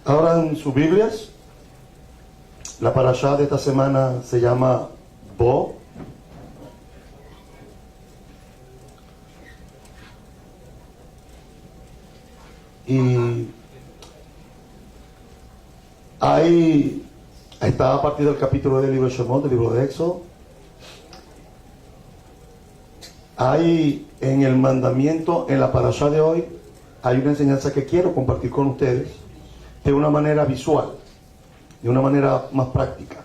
Abran sus Biblias. La parashá de esta semana se llama Bo. Y ahí está a partir del capítulo del libro de Shemot, del libro de Éxodo. Hay en el mandamiento, en la parashá de hoy, hay una enseñanza que quiero compartir con ustedes de una manera visual, de una manera más práctica.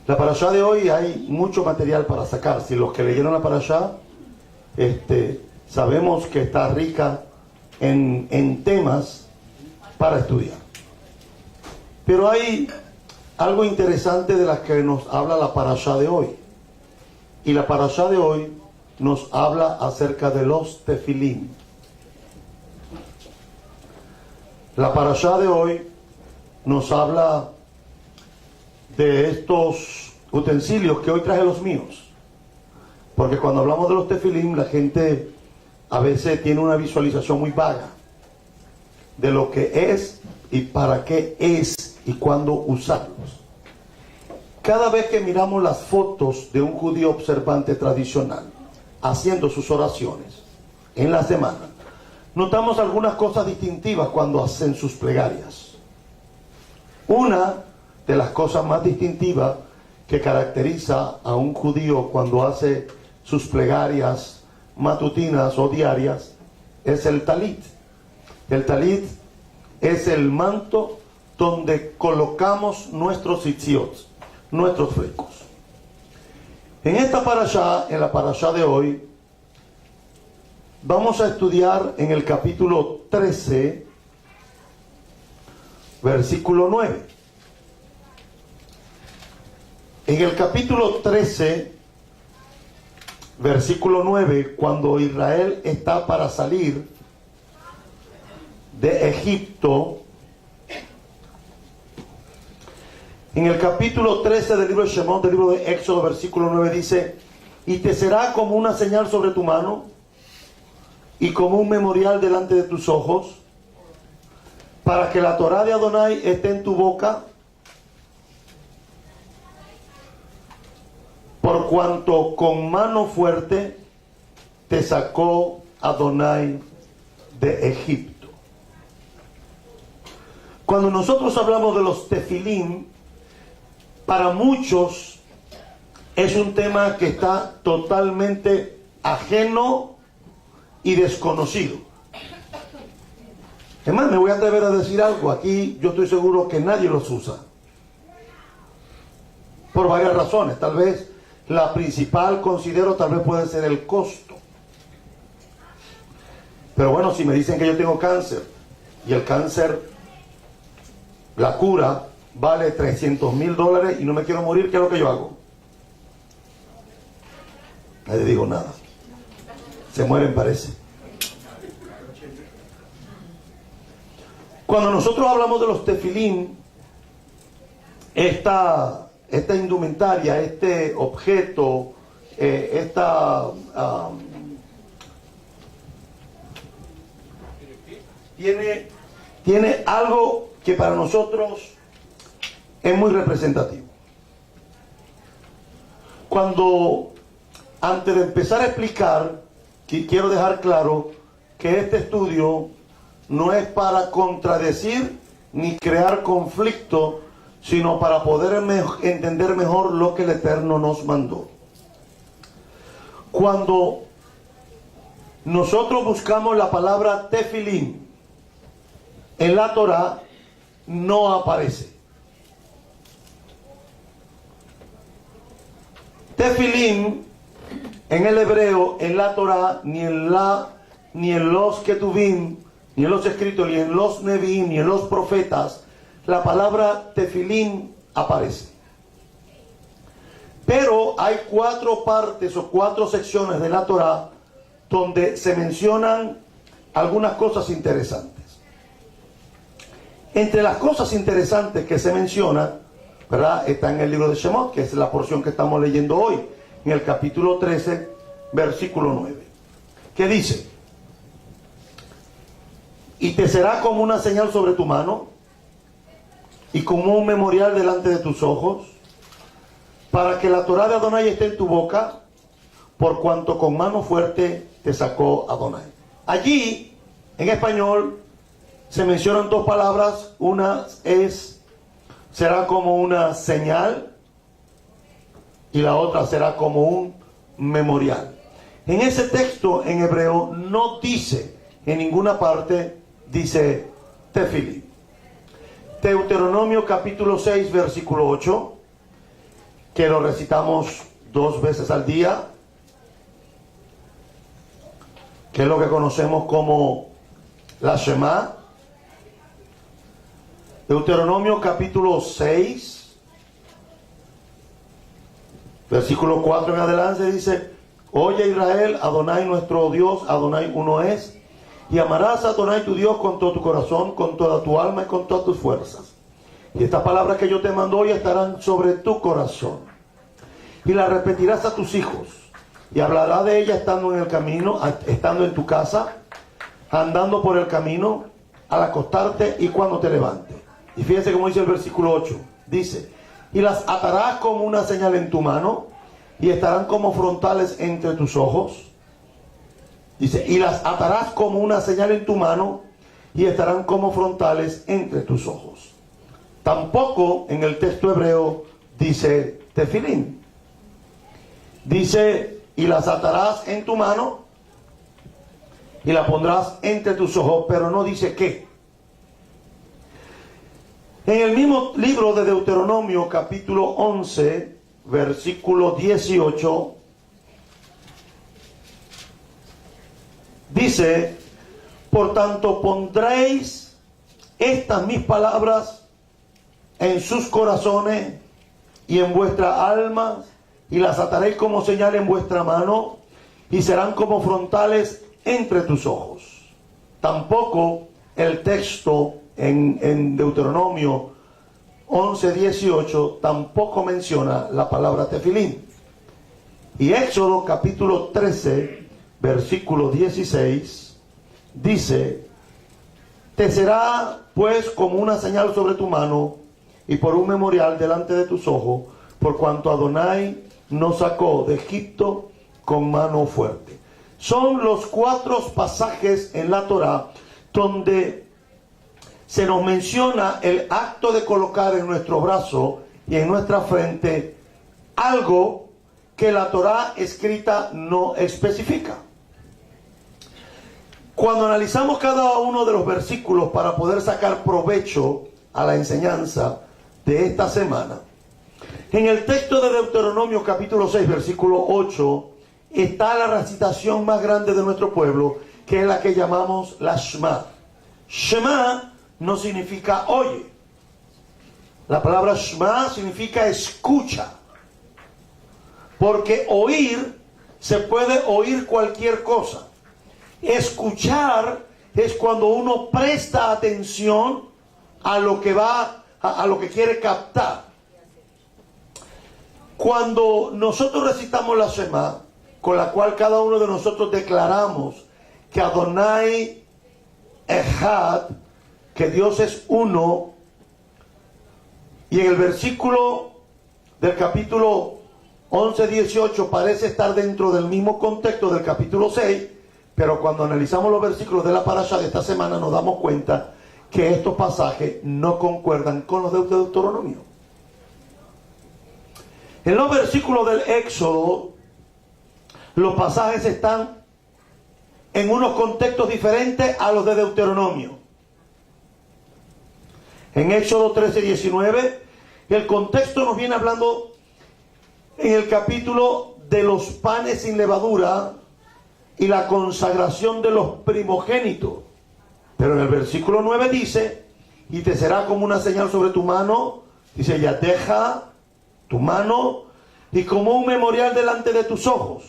La parashá de hoy hay mucho material para sacar. Si los que leyeron la parashá, sabemos que está rica en temas para estudiar. Pero hay algo interesante de las que nos habla la parashá de hoy. Y la parashá de hoy nos habla acerca de los tefilín. La parashá de hoy nos habla de estos utensilios que hoy traje los míos. Porque cuando hablamos de los tefilín, la gente a veces tiene una visualización muy vaga de lo que es y para qué es y cuándo usarlos. Cada vez que miramos las fotos de un judío observante tradicional haciendo sus oraciones en la semana, notamos algunas cosas distintivas cuando hacen sus plegarias. Una de las cosas más distintivas que caracteriza a un judío cuando hace sus plegarias matutinas o diarias es el talit. El talit es el manto donde colocamos nuestros tzitziot, nuestros flecos. En esta parashá, en la parashá de hoy, vamos a estudiar en el capítulo 13, versículo 9. En el capítulo 13, versículo 9, cuando Israel está para salir de Egipto, en el capítulo 13 del libro de Shemot, del libro de Éxodo, versículo 9 dice: y te será como una señal sobre tu mano y como un memorial delante de tus ojos, para que la Torá de Adonai esté en tu boca, por cuanto con mano fuerte te sacó Adonai de Egipto. Cuando nosotros hablamos de los tefilín, para muchos es un tema que está totalmente ajeno y desconocido. Es más, me voy a atrever a decir algo. Aquí yo estoy seguro que nadie los usa. Por varias razones. Tal vez la principal, considero, tal vez puede ser el costo. Pero bueno, si me dicen que yo tengo cáncer y el cáncer, la cura vale $300,000 y no me quiero morir, ¿qué es lo que yo hago? Nadie digo nada. Se mueren, parece. Cuando nosotros hablamos de los tefilín, esta indumentaria, este objeto, tiene algo que para nosotros es muy representativo. Cuando, antes de empezar a explicar, quiero dejar claro que este estudio no es para contradecir ni crear conflicto, sino para poder entender mejor lo que el Eterno nos mandó. Cuando nosotros buscamos la palabra tefilín en la Torá, no aparece. Tefilín en el hebreo, en la Torá, ni en los ketubim, ni en los escritos, ni en los neviim, ni en los profetas, la palabra tefilín aparece. Pero hay 4 partes o 4 secciones de la Torá donde se mencionan algunas cosas interesantes. Entre las cosas interesantes que se mencionan, ¿verdad?, está en el libro de Shemot, que es la porción que estamos leyendo hoy, en el capítulo 13, versículo 9, que dice: y te será como una señal sobre tu mano y como un memorial delante de tus ojos, para que la Torá de Adonai esté en tu boca, por cuanto con mano fuerte te sacó Adonai. Allí, en español, se mencionan dos palabras. Una será como una señal, y la otra será como un memorial. En ese texto en hebreo no dice en ninguna parte, dice tefilín. Deuteronomio capítulo 6 versículo 8, que lo recitamos 2 veces al día, que es lo que conocemos como la Shema. Deuteronomio capítulo 6 versículo 4 en adelante dice: Oye Israel, Adonai nuestro Dios, Adonai uno es, y amarás a Adonai tu Dios con todo tu corazón, con toda tu alma y con todas tus fuerzas. Y estas palabras que yo te mando hoy estarán sobre tu corazón, y las repetirás a tus hijos, y hablarás de ellas estando en el camino, estando en tu casa, andando por el camino, al acostarte y cuando te levantes. Y fíjense cómo dice el versículo 8, dice: y las atarás como una señal en tu mano, y estarán como frontales entre tus ojos. Dice, y las atarás como una señal en tu mano, y estarán como frontales entre tus ojos. Tampoco en el texto hebreo dice tefilín. Dice, y las atarás en tu mano, y la pondrás entre tus ojos, pero no dice qué. En el mismo libro de Deuteronomio, capítulo 11, versículo 18, dice: por tanto pondréis estas mis palabras en sus corazones y en vuestra alma, y las ataréis como señal en vuestra mano, y serán como frontales entre tus ojos. Tampoco el texto en Deuteronomio 11:18 tampoco menciona la palabra tefilín. Y Éxodo capítulo 13 versículo 16 dice: te será pues como una señal sobre tu mano y por un memorial delante de tus ojos, por cuanto Adonai nos sacó de Egipto con mano fuerte. Son los 4 pasajes en la Torá donde se nos menciona el acto de colocar en nuestro brazo y en nuestra frente algo que la Torá escrita no especifica. Cuando analizamos cada uno de los versículos para poder sacar provecho a la enseñanza de esta semana, en el texto de Deuteronomio capítulo 6 versículo 8 está la recitación más grande de nuestro pueblo, que es la que llamamos la Shema. Shema no significa oye. La palabra Shema significa escucha. Porque oír, se puede oír cualquier cosa. Escuchar es cuando uno presta atención a lo que a lo que quiere captar. Cuando nosotros recitamos la Shema, con la cual cada uno de nosotros declaramos que Adonai Echad, que Dios es uno, y en el versículo del capítulo 11:18 parece estar dentro del mismo contexto del capítulo 6, pero cuando analizamos los versículos de la parasha de esta semana nos damos cuenta que estos pasajes no concuerdan con los de Deuteronomio. En los versículos del Éxodo, los pasajes están en unos contextos diferentes a los de Deuteronomio. En Éxodo 13:19, el contexto nos viene hablando en el capítulo de los panes sin levadura y la consagración de los primogénitos. Pero en el versículo 9 dice: y te será como una señal sobre tu mano, dice, ya deja tu mano, y como un memorial delante de tus ojos.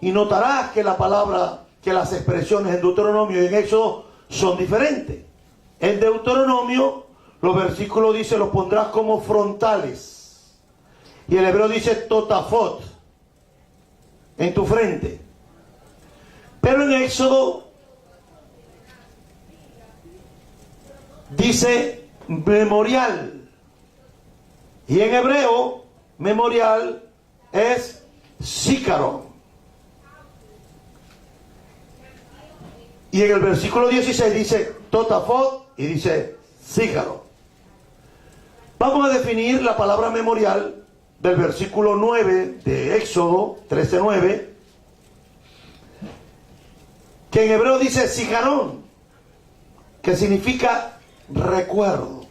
Y notarás que la palabra, que las expresiones en Deuteronomio y en Éxodo son diferentes. En Deuteronomio, los versículos dicen, los pondrás como frontales. Y el hebreo dice totafot, en tu frente. Pero en Éxodo dice memorial. Y en hebreo, memorial es zícaron. Y en el versículo 16 dice totafot y dice zícaron. Vamos a definir la palabra memorial del versículo 9 de Éxodo 13:9, que en hebreo dice zícaron, que significa recuerdo.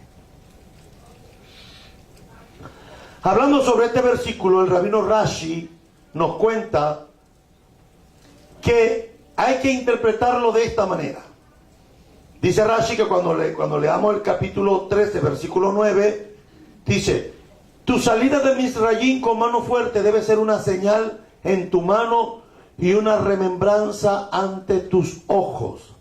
Hablando sobre este versículo, el rabino Rashi nos cuenta que hay que interpretarlo de esta manera. Dice Rashi que cuando leamos el capítulo 13, versículo 9, dice: tu salida de Misrayim con mano fuerte debe ser una señal en tu mano y una remembranza ante tus ojos.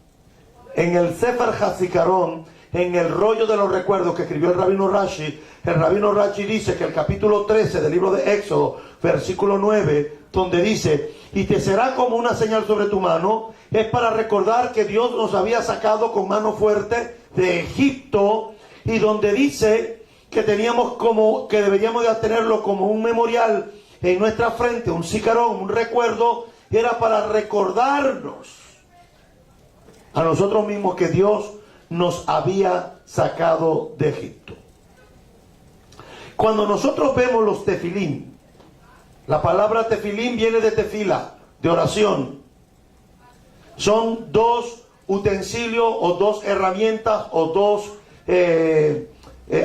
En el Sefer HaZikaron, en el rollo de los recuerdos que escribió el rabino Rashi dice que el capítulo 13 del libro de Éxodo, versículo 9, donde dice: y te será como una señal sobre tu mano, es para recordar que Dios nos había sacado con mano fuerte de Egipto, y donde dice que deberíamos de tenerlo como un memorial en nuestra frente, un zicarón, un recuerdo, era para recordarnos a nosotros mismos que Dios nos había sacado de Egipto. Cuando nosotros vemos los tefilín, la palabra tefilín viene de tefila, de oración. Son dos utensilios o dos herramientas o dos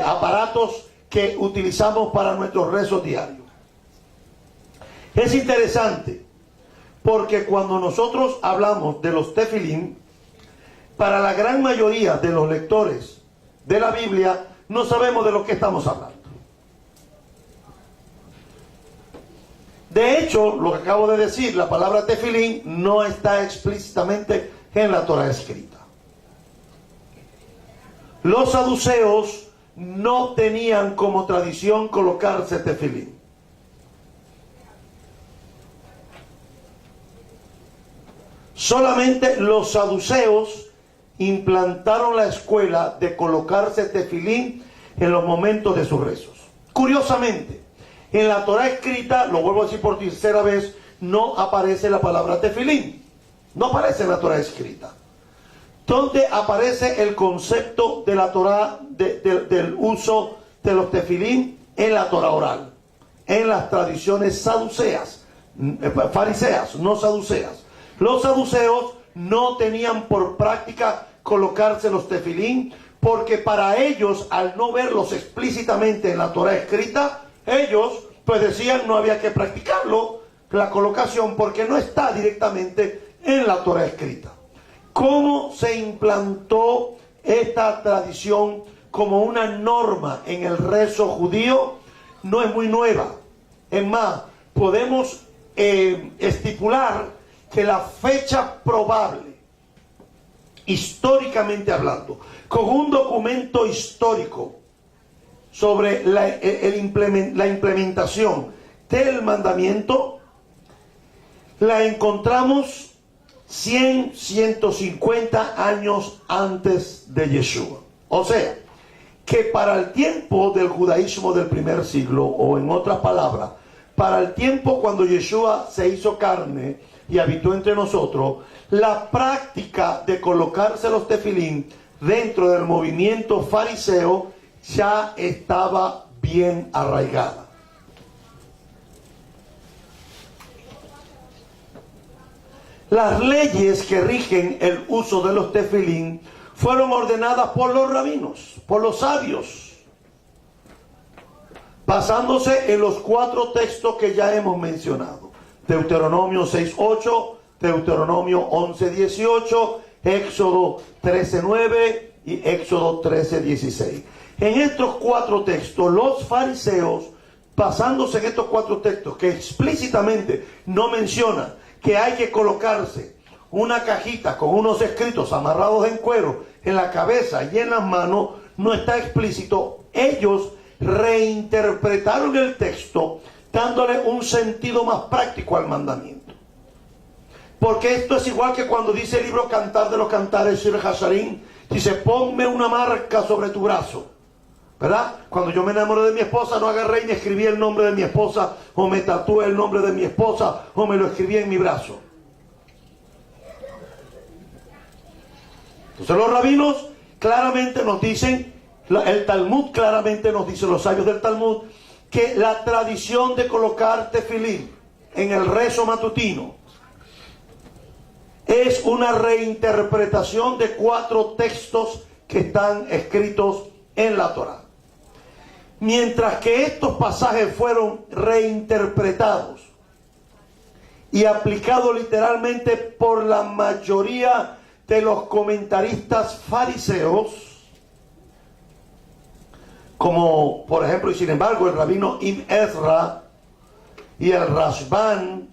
aparatos que utilizamos para nuestros rezos diarios. Es interesante porque cuando nosotros hablamos de los tefilín, para la gran mayoría de los lectores de la Biblia no sabemos de lo que estamos hablando. De hecho, lo que acabo de decir, la palabra tefilín no está explícitamente en la Torah escrita. Los saduceos no tenían como tradición colocarse tefilín. Solamente los saduceos implantaron la escuela de colocarse tefilín en los momentos de sus rezos. Curiosamente, en la Torah escrita, lo vuelvo a decir por tercera vez, no aparece la palabra tefilín. No aparece en la Torah escrita. ¿Dónde aparece el concepto de la Torah, del uso de los tefilín? En la Torah oral, en las tradiciones saduceas, fariseas, no saduceas. Los saduceos no tenían por práctica colocarse los tefilín, porque para ellos, al no verlos explícitamente en la Torah escrita, ellos pues decían no había que practicarlo, la colocación, porque no está directamente en la Torah escrita. ¿Cómo se implantó esta tradición como una norma en el rezo judío? No es muy nueva. Es más, podemos estipular que la fecha probable, históricamente hablando, con un documento histórico sobre la implementación del mandamiento, la encontramos 150 años antes de Yeshua. O sea, que para el tiempo del judaísmo del primer siglo, o en otras palabras, para el tiempo cuando Yeshua se hizo carne y habitó entre nosotros, la práctica de colocarse los tefilín dentro del movimiento fariseo ya estaba bien arraigada. Las leyes que rigen el uso de los tefilín fueron ordenadas por los rabinos, por los sabios, basándose en los 4 textos que ya hemos mencionado: Deuteronomio 6:8, Deuteronomio 11:18, Éxodo 13:9 y Éxodo 13:16. En estos 4 textos, los fariseos, basándose en estos 4 textos que explícitamente no mencionan que hay que colocarse una cajita con unos escritos amarrados en cuero en la cabeza y en las manos, no está explícito. Ellos reinterpretaron el texto dándole un sentido más práctico al mandamiento. Porque esto es igual que cuando dice el libro Cantar de los Cantares, Shir Hasharim, Dice, ponme una marca sobre tu brazo. ¿Verdad? Cuando yo me enamoré de mi esposa, no agarré y me escribí el nombre de mi esposa, o me tatué el nombre de mi esposa, o me lo escribí en mi brazo. Entonces los rabinos claramente nos dicen, el Talmud claramente nos dice, los sabios del Talmud, que la tradición de colocar tefilín en el rezo matutino es una reinterpretación de 4 textos que están escritos en la Torá. Mientras que estos pasajes fueron reinterpretados y aplicados literalmente por la mayoría de los comentaristas fariseos, como por ejemplo y sin embargo el rabino Ibn Ezra y el Rashban,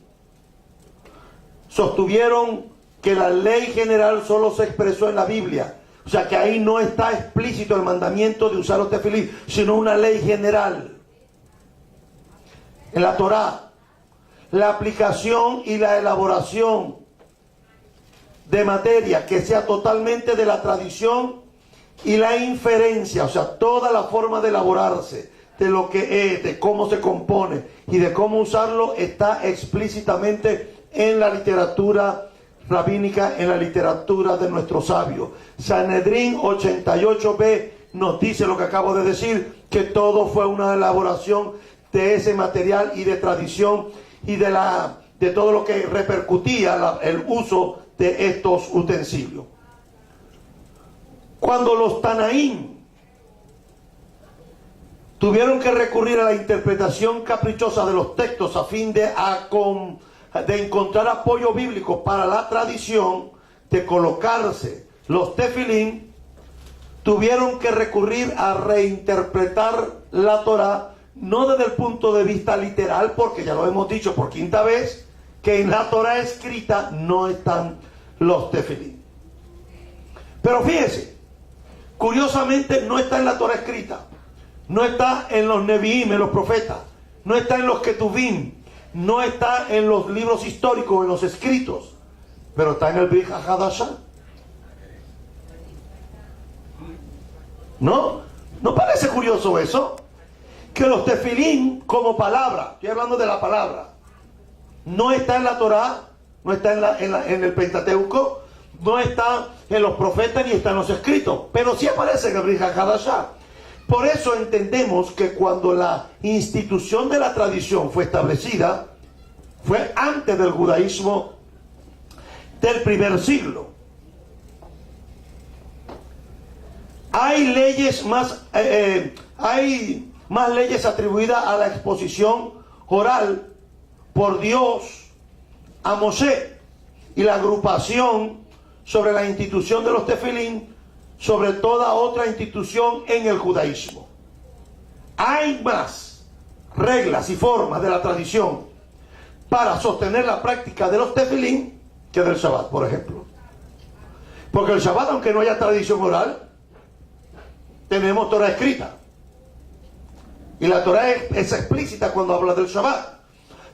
sostuvieron que la ley general solo se expresó en la Biblia. O sea que ahí no está explícito el mandamiento de usar los tefilín, sino una ley general. En la Torá, la aplicación y la elaboración de materia que sea totalmente de la tradición y la inferencia, o sea, toda la forma de elaborarse, de lo que es, de cómo se compone y de cómo usarlo, está explícitamente en la literatura rabínica, en la literatura de nuestros sabios. Sanedrín 88b nos dice lo que acabo de decir, que todo fue una elaboración de ese material y de tradición y de todo lo que repercutía el uso de estos utensilios. Cuando los Tanaín tuvieron que recurrir a la interpretación caprichosa de los textos a fin de encontrar apoyo bíblico para la tradición de colocarse los tefilín, tuvieron que recurrir a reinterpretar la Torá, no desde el punto de vista literal, porque ya lo hemos dicho por 5ª vez, que en la Torá escrita no están los tefilín. Pero fíjese, curiosamente no está en la Torá escrita, no está en los Nevi'im, en los profetas, no está en los Ketuvim, no está en los libros históricos, en los escritos, pero está en el Brit HaDashah. ¿No? ¿No parece curioso eso? Que los tefilín como palabra, estoy hablando de la palabra, no está en la Torá, no está en el Pentateuco, no está en los profetas ni está en los escritos, pero sí aparece en el Brit HaDashah. Por eso entendemos que cuando la institución de la tradición fue establecida, fue antes del judaísmo del primer siglo. Hay más leyes atribuidas a la exposición oral por Dios a Moshe y la agrupación sobre la institución de los tefilín sobre toda otra institución en el judaísmo. Hay más reglas y formas de la tradición para sostener la práctica de los tefilín que del Shabbat, por ejemplo. Porque el Shabbat, aunque no haya tradición oral, tenemos Torah escrita. Y la Torah es explícita cuando habla del Shabbat.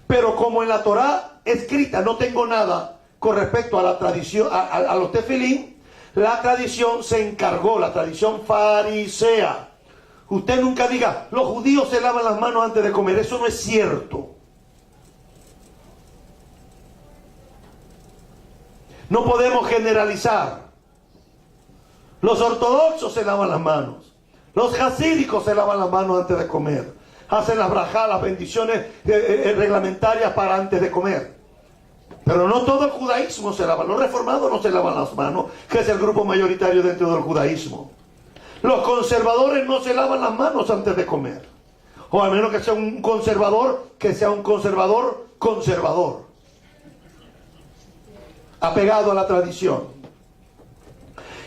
Pero como en la Torah escrita no tengo nada con respecto a la tradición, a los tefilín, la tradición se encargó, la tradición farisea. Usted nunca diga, los judíos se lavan las manos antes de comer. Eso no es cierto. No podemos generalizar. Los ortodoxos se lavan las manos. Los jasídicos se lavan las manos antes de comer. Hacen las brajá, las bendiciones reglamentarias para antes de comer. Pero no todo el judaísmo se lava. Los reformados no se lavan las manos, que es el grupo mayoritario dentro del judaísmo. Los conservadores no se lavan las manos antes de comer. O al menos que sea un conservador, conservador. Apegado a la tradición.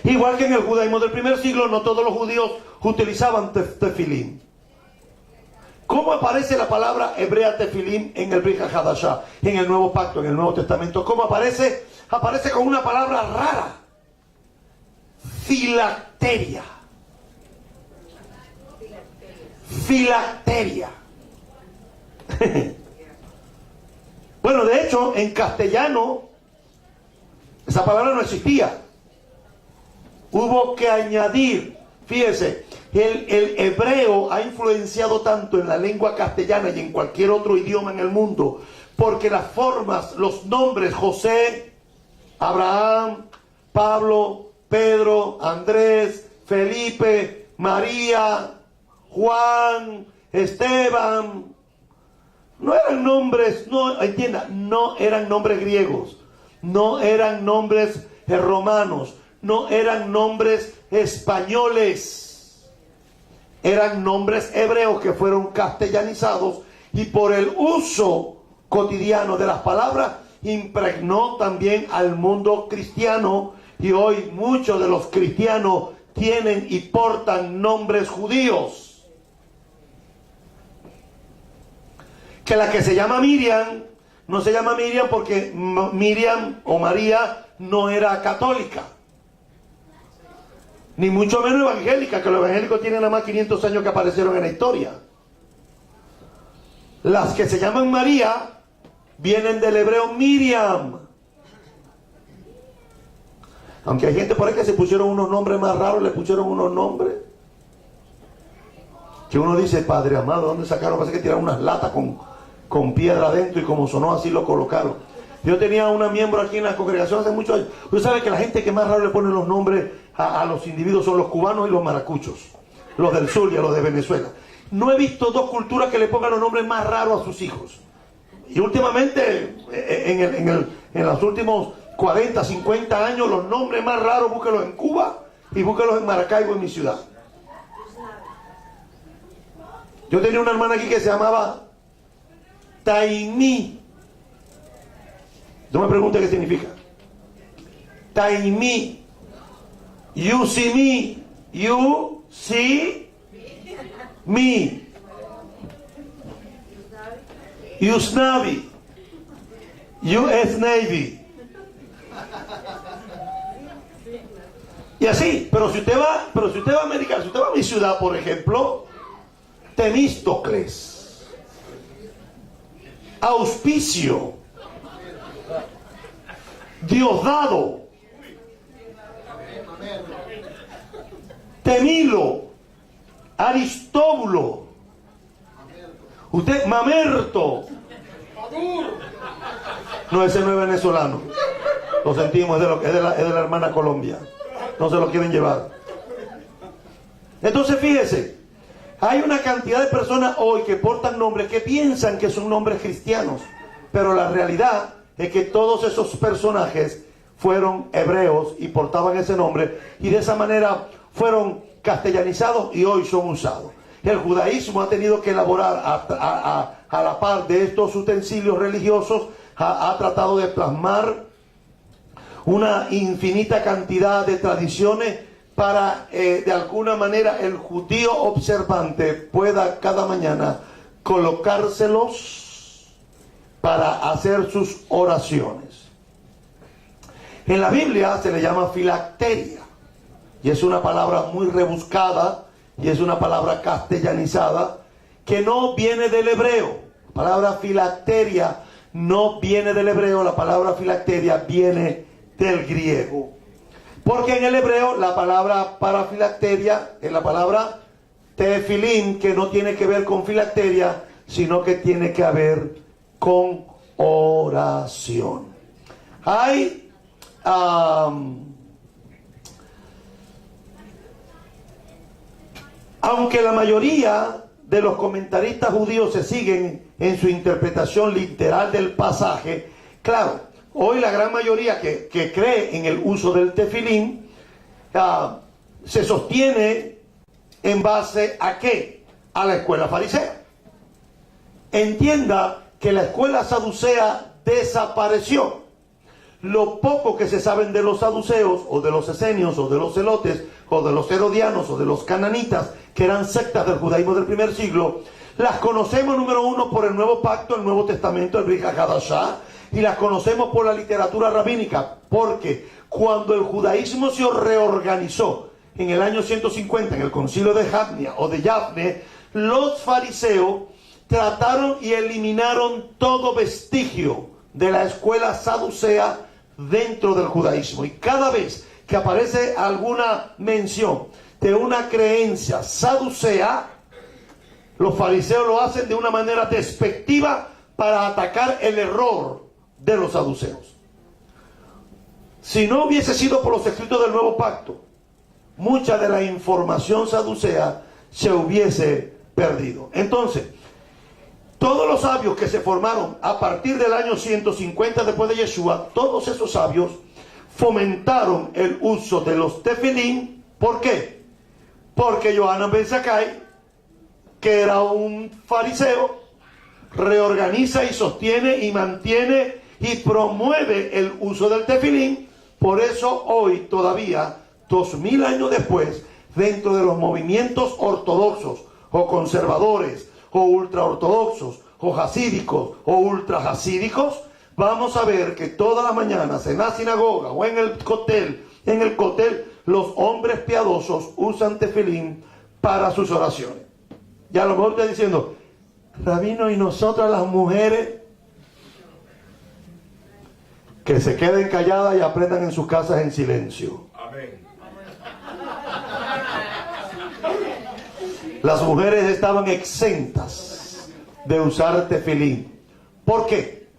Igual que en el judaísmo del primer siglo, no todos los judíos utilizaban tefilín. ¿Cómo aparece la palabra hebrea tefilín en el Brit HaDashah, en el Nuevo Pacto, en el Nuevo Testamento? ¿Cómo aparece? Aparece con una palabra rara. Filacteria. Filacteria. Bueno, de hecho, en castellano, esa palabra no existía. hubo que añadir. Fíjese, el hebreo ha influenciado tanto en la lengua castellana y en cualquier otro idioma en el mundo, porque las formas, los nombres José, Abraham, Pablo, Pedro, Andrés, Felipe, María, Juan, Esteban, no eran nombres, no, entienda, no eran nombres griegos, no eran nombres romanos, no eran nombres españoles, eran nombres hebreos que fueron castellanizados, y por el uso cotidiano de las palabras impregnó también al mundo cristiano, y hoy muchos de los cristianos tienen y portan nombres judíos. Que la que se llama Miriam no se llama Miriam porque Miriam o María no era católica, ni mucho menos evangélica, que los evangélicos tienen nada más 500 años que aparecieron en la historia. Las que se llaman María vienen del hebreo Miriam. Aunque hay gente por ahí que se pusieron unos nombres más raros, le pusieron unos nombres que uno dice, Padre amado, ¿dónde sacaron? Parece que tiraron unas latas con piedra adentro, y como sonó así lo colocaron. Yo tenía una miembro aquí en la congregación hace muchos años. Usted sabe que la gente que más raro le pone los nombres a los individuos son los cubanos y los maracuchos, los del sur y a los de Venezuela. No he visto dos culturas que le pongan los nombres más raros a sus hijos. Y últimamente, en los últimos 40, 50 años, los nombres más raros búsquelos en Cuba y búsquelos en Maracaibo, en mi ciudad. Yo tenía una hermana aquí que se llamaba Taimí. No me pregunte qué significa. Taimí. You see me. You see me. Yusnavi. US Navy. Y así, pero si usted va a América, si usted va a mi ciudad, por ejemplo, Temístocles, Auspicio, Diosdado, Temilo, Aristóbulo, usted, Mamerto. No, ese no es venezolano. Lo sentimos, es de la hermana Colombia. No se lo quieren llevar. Entonces fíjese, hay una cantidad de personas hoy que portan nombres que piensan que son nombres cristianos, pero la realidad es que todos esos personajes fueron hebreos y portaban ese nombre, y de esa manera fueron castellanizados y hoy son usados. El judaísmo ha tenido que elaborar a la par de estos utensilios religiosos, ha tratado de plasmar una infinita cantidad de tradiciones para de alguna manera el judío observante pueda cada mañana colocárselos para hacer sus oraciones. En la Biblia se le llama filacteria, y es una palabra muy rebuscada, y es una palabra castellanizada que no viene del hebreo. La palabra filacteria no viene del hebreo, la palabra filacteria viene del griego. Porque en el hebreo la palabra para filacteria es la palabra tefilim, que no tiene que ver con filacteria, sino que tiene que ver con oración. Hay aunque la mayoría de los comentaristas judíos se siguen en su interpretación literal del pasaje, claro, hoy la gran mayoría que cree en el uso del tefilín se sostiene en base a ¿qué? A la escuela farisea. Entienda que la escuela saducea desapareció. Lo poco que se saben de los saduceos, o de los esenios, o de los celotes, o de los herodianos, o de los cananitas, que eran sectas del judaísmo del primer siglo, las conocemos, número uno, por el Nuevo Pacto, el Nuevo Testamento, el Brit Hadashah, y las conocemos por la literatura rabínica, porque cuando el judaísmo se reorganizó en el año 150, en el concilio de Jabnia o de Yavne, los fariseos trataron y eliminaron todo vestigio de la escuela saducea dentro del judaísmo. Y cada vez que aparece alguna mención de una creencia saducea, los fariseos lo hacen de una manera despectiva para atacar el error de los saduceos. Si no hubiese sido por los escritos del Nuevo Pacto, mucha de la información saducea se hubiese perdido. Entonces, todos los sabios que se formaron a partir del año 150 después de Yeshua, todos esos sabios fomentaron el uso de los tefilín. ¿Por qué? Porque Yohanan ben Zakkai, que era un fariseo, reorganiza y sostiene y mantiene y promueve el uso del tefilín. Por eso hoy todavía, 2000 años después, dentro de los movimientos ortodoxos o conservadores o ultraortodoxos o hasídicos o ultrahasídicos, vamos a ver que todas las mañanas en la sinagoga o en el cotel, los hombres piadosos usan tefilín para sus oraciones. Y a lo mejor está diciendo, rabino, ¿y nosotras las mujeres? Que se queden calladas y aprendan en sus casas en silencio. Amén. Las mujeres estaban exentas de usar tefilín. ¿Por qué?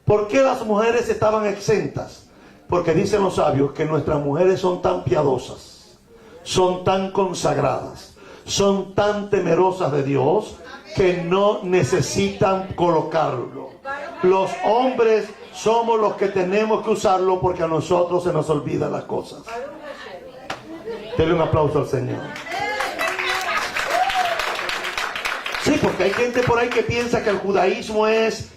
¿Por qué las mujeres estaban exentas? Porque dicen los sabios que nuestras mujeres son tan piadosas, son tan consagradas, son tan temerosas de Dios, que no necesitan colocarlo. Los hombres somos los que tenemos que usarlo porque a nosotros se nos olvidan las cosas. Denle un aplauso al Señor. Sí, porque hay gente por ahí que piensa que el judaísmo es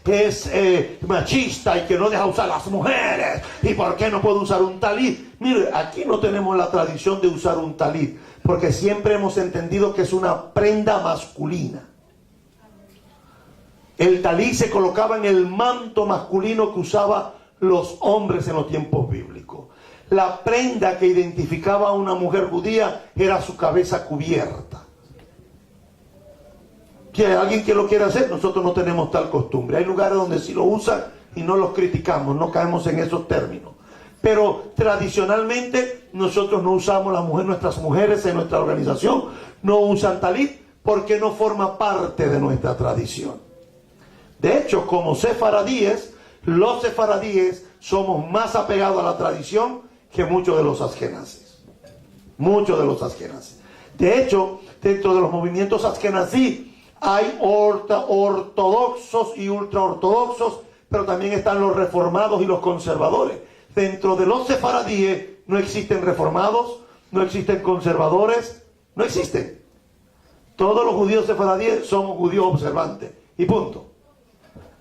machista y que no deja usar las mujeres. ¿Y por qué no puedo usar un talit? Mire, aquí no tenemos la tradición de usar un talit, porque siempre hemos entendido que es una prenda masculina. El talit se colocaba en el manto masculino que usaban los hombres en los tiempos bíblicos. La prenda que identificaba a una mujer judía era su cabeza cubierta. Si hay alguien que lo quiere hacer, nosotros no tenemos tal costumbre. Hay lugares donde sí lo usan y no los criticamos, no caemos en esos términos. Pero tradicionalmente nosotros no usamos nuestras mujeres en nuestra organización no usan talit porque no forma parte de nuestra tradición. De hecho, como sefaradíes, los sefaradíes somos más apegados a la tradición que muchos de los askenazis. Muchos de los askenazis. De hecho, dentro de los movimientos askenazí hay ortodoxos y ultraortodoxos, pero también están los reformados y los conservadores. Dentro de los sefaradíes no existen reformados, no existen conservadores, no existen. Todos los judíos sefaradíes somos judíos observantes y punto.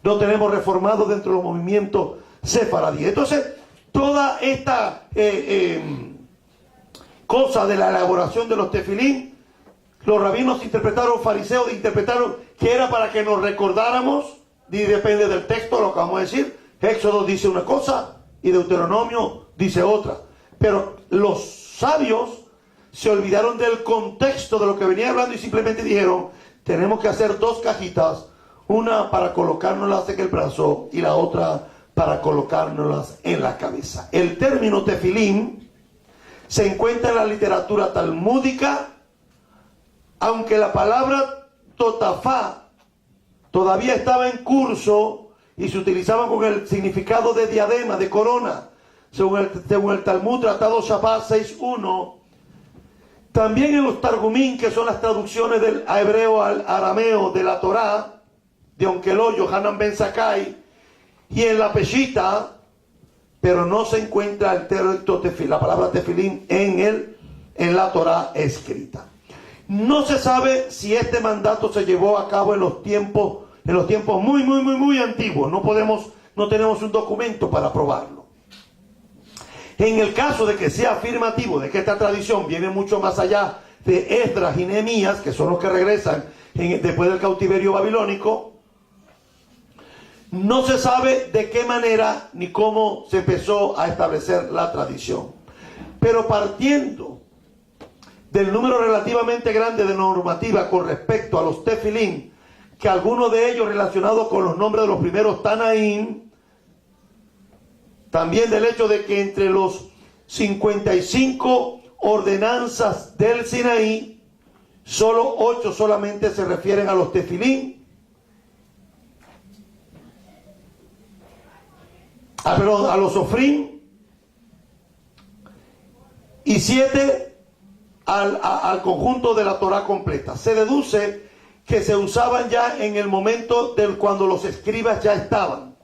No tenemos reformados dentro de los movimientos sefaradíes. Entonces, toda esta cosa de la elaboración de los tefilín, los rabinos fariseos interpretaron que era para que nos recordáramos, y depende del texto lo que vamos a decir. Éxodo dice una cosa y Deuteronomio dice otra. Pero los sabios se olvidaron del contexto de lo que venía hablando y simplemente dijeron, tenemos que hacer dos cajitas, una para colocárnoslas en el brazo y la otra para colocárnoslas en la cabeza. El término tefilín se encuentra en la literatura talmúdica, aunque la palabra totafá todavía estaba en curso y se utilizaba con el significado de diadema, de corona, según el Talmud Tratado Shabbat 6.1. También en los Targumín, que son las traducciones del hebreo al arameo de la Torá, de Onkeló, Yohanan ben Zakkai, y en la Peshita, pero no se encuentra el texto la palabra tefilín en la Torá escrita. No se sabe si este mandato se llevó a cabo en los tiempos muy antiguos. No tenemos un documento para probarlo. En el caso de que sea afirmativo, de que esta tradición viene mucho más allá de Esdras y Nehemías, que son los que regresan después del cautiverio babilónico, no se sabe de qué manera ni cómo se empezó a establecer la tradición. Pero partiendo del número relativamente grande de normativa con respecto a los tefilín, que algunos de ellos relacionados con los nombres de los primeros Tanaín, también del hecho de que entre los 55 ordenanzas del Sinaí, solo 8 solamente se refieren a los tefilín. Perdón, a los ofrim. Y 7 al conjunto de la Torá completa. Se deduce que se usaban ya en el momento del cuando los escribas ya estaban.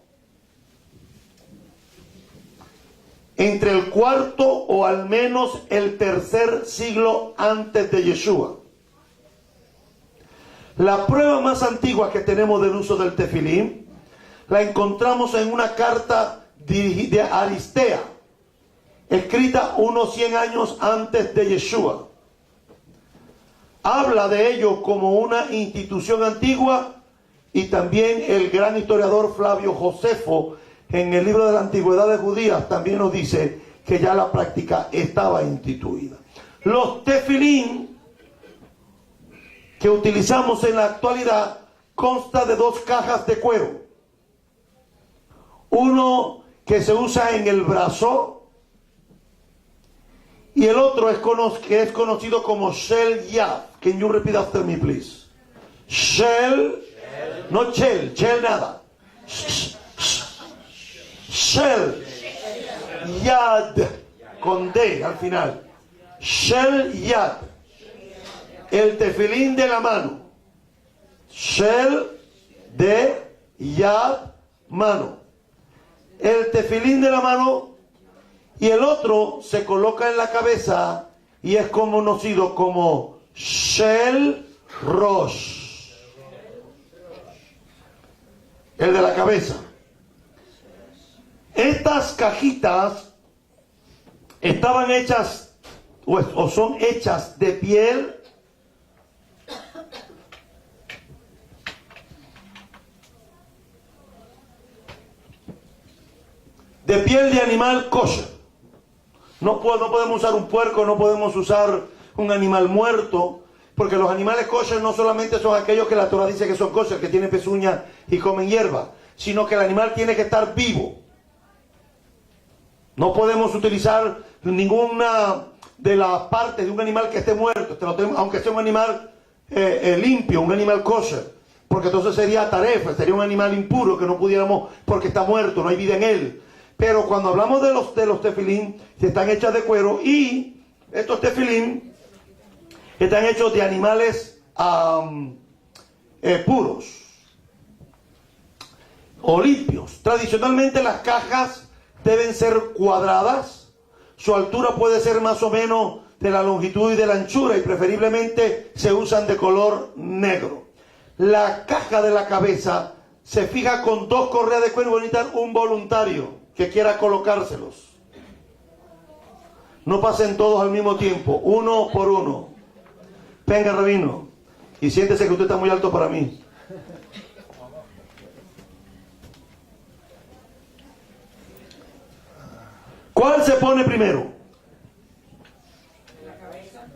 Entre el cuarto o al menos el tercer siglo antes de Yeshua. La prueba más antigua que tenemos del uso del tefilín la encontramos en una carta de Aristea, escrita unos 100 años antes de Yeshua. Habla de ello como una institución antigua, y también el gran historiador Flavio Josefo en el libro de la Antigüedad de Judías también nos dice que ya la práctica estaba instituida. Los tefilín que utilizamos en la actualidad consta de 2 cajas de cuero. Uno que se usa en el brazo y el otro que es conocido como Shel Yad. Can you repeat after me, please? Shel, no Shel nada. Shel Yad, con D al final. Shel Yad, el tefilín de la mano. Shel de Yad, mano. El tefilín de la mano, y el otro se coloca en la cabeza y es conocido como Shel Rosh, el de la cabeza. Estas cajitas estaban hechas o son hechas de piel de animal kosher. No podemos usar un puerco, no podemos usar un animal muerto, porque los animales kosher no solamente son aquellos que la Torah dice que son kosher, que tienen pezuñas y comen hierba, sino que el animal tiene que estar vivo. No podemos utilizar ninguna de las partes de un animal que esté muerto, aunque sea un animal limpio, un animal kosher, porque entonces sería taref, sería un animal impuro que no pudiéramos, porque está muerto, no hay vida en él. Pero cuando hablamos de los tefilín, que están hechas de cuero, y estos tefilín están hechos de animales puros o limpios. Tradicionalmente las cajas deben ser cuadradas, su altura puede ser más o menos de la longitud y de la anchura, y preferiblemente se usan de color negro. La caja de la cabeza se fija con 2 correas de cuero y necesitan un voluntario que quiera colocárselos. No pasen todos al mismo tiempo, uno por uno. Venga, rabino, y siéntese que usted está muy alto para mí. ¿Cuál se pone primero? La cabeza.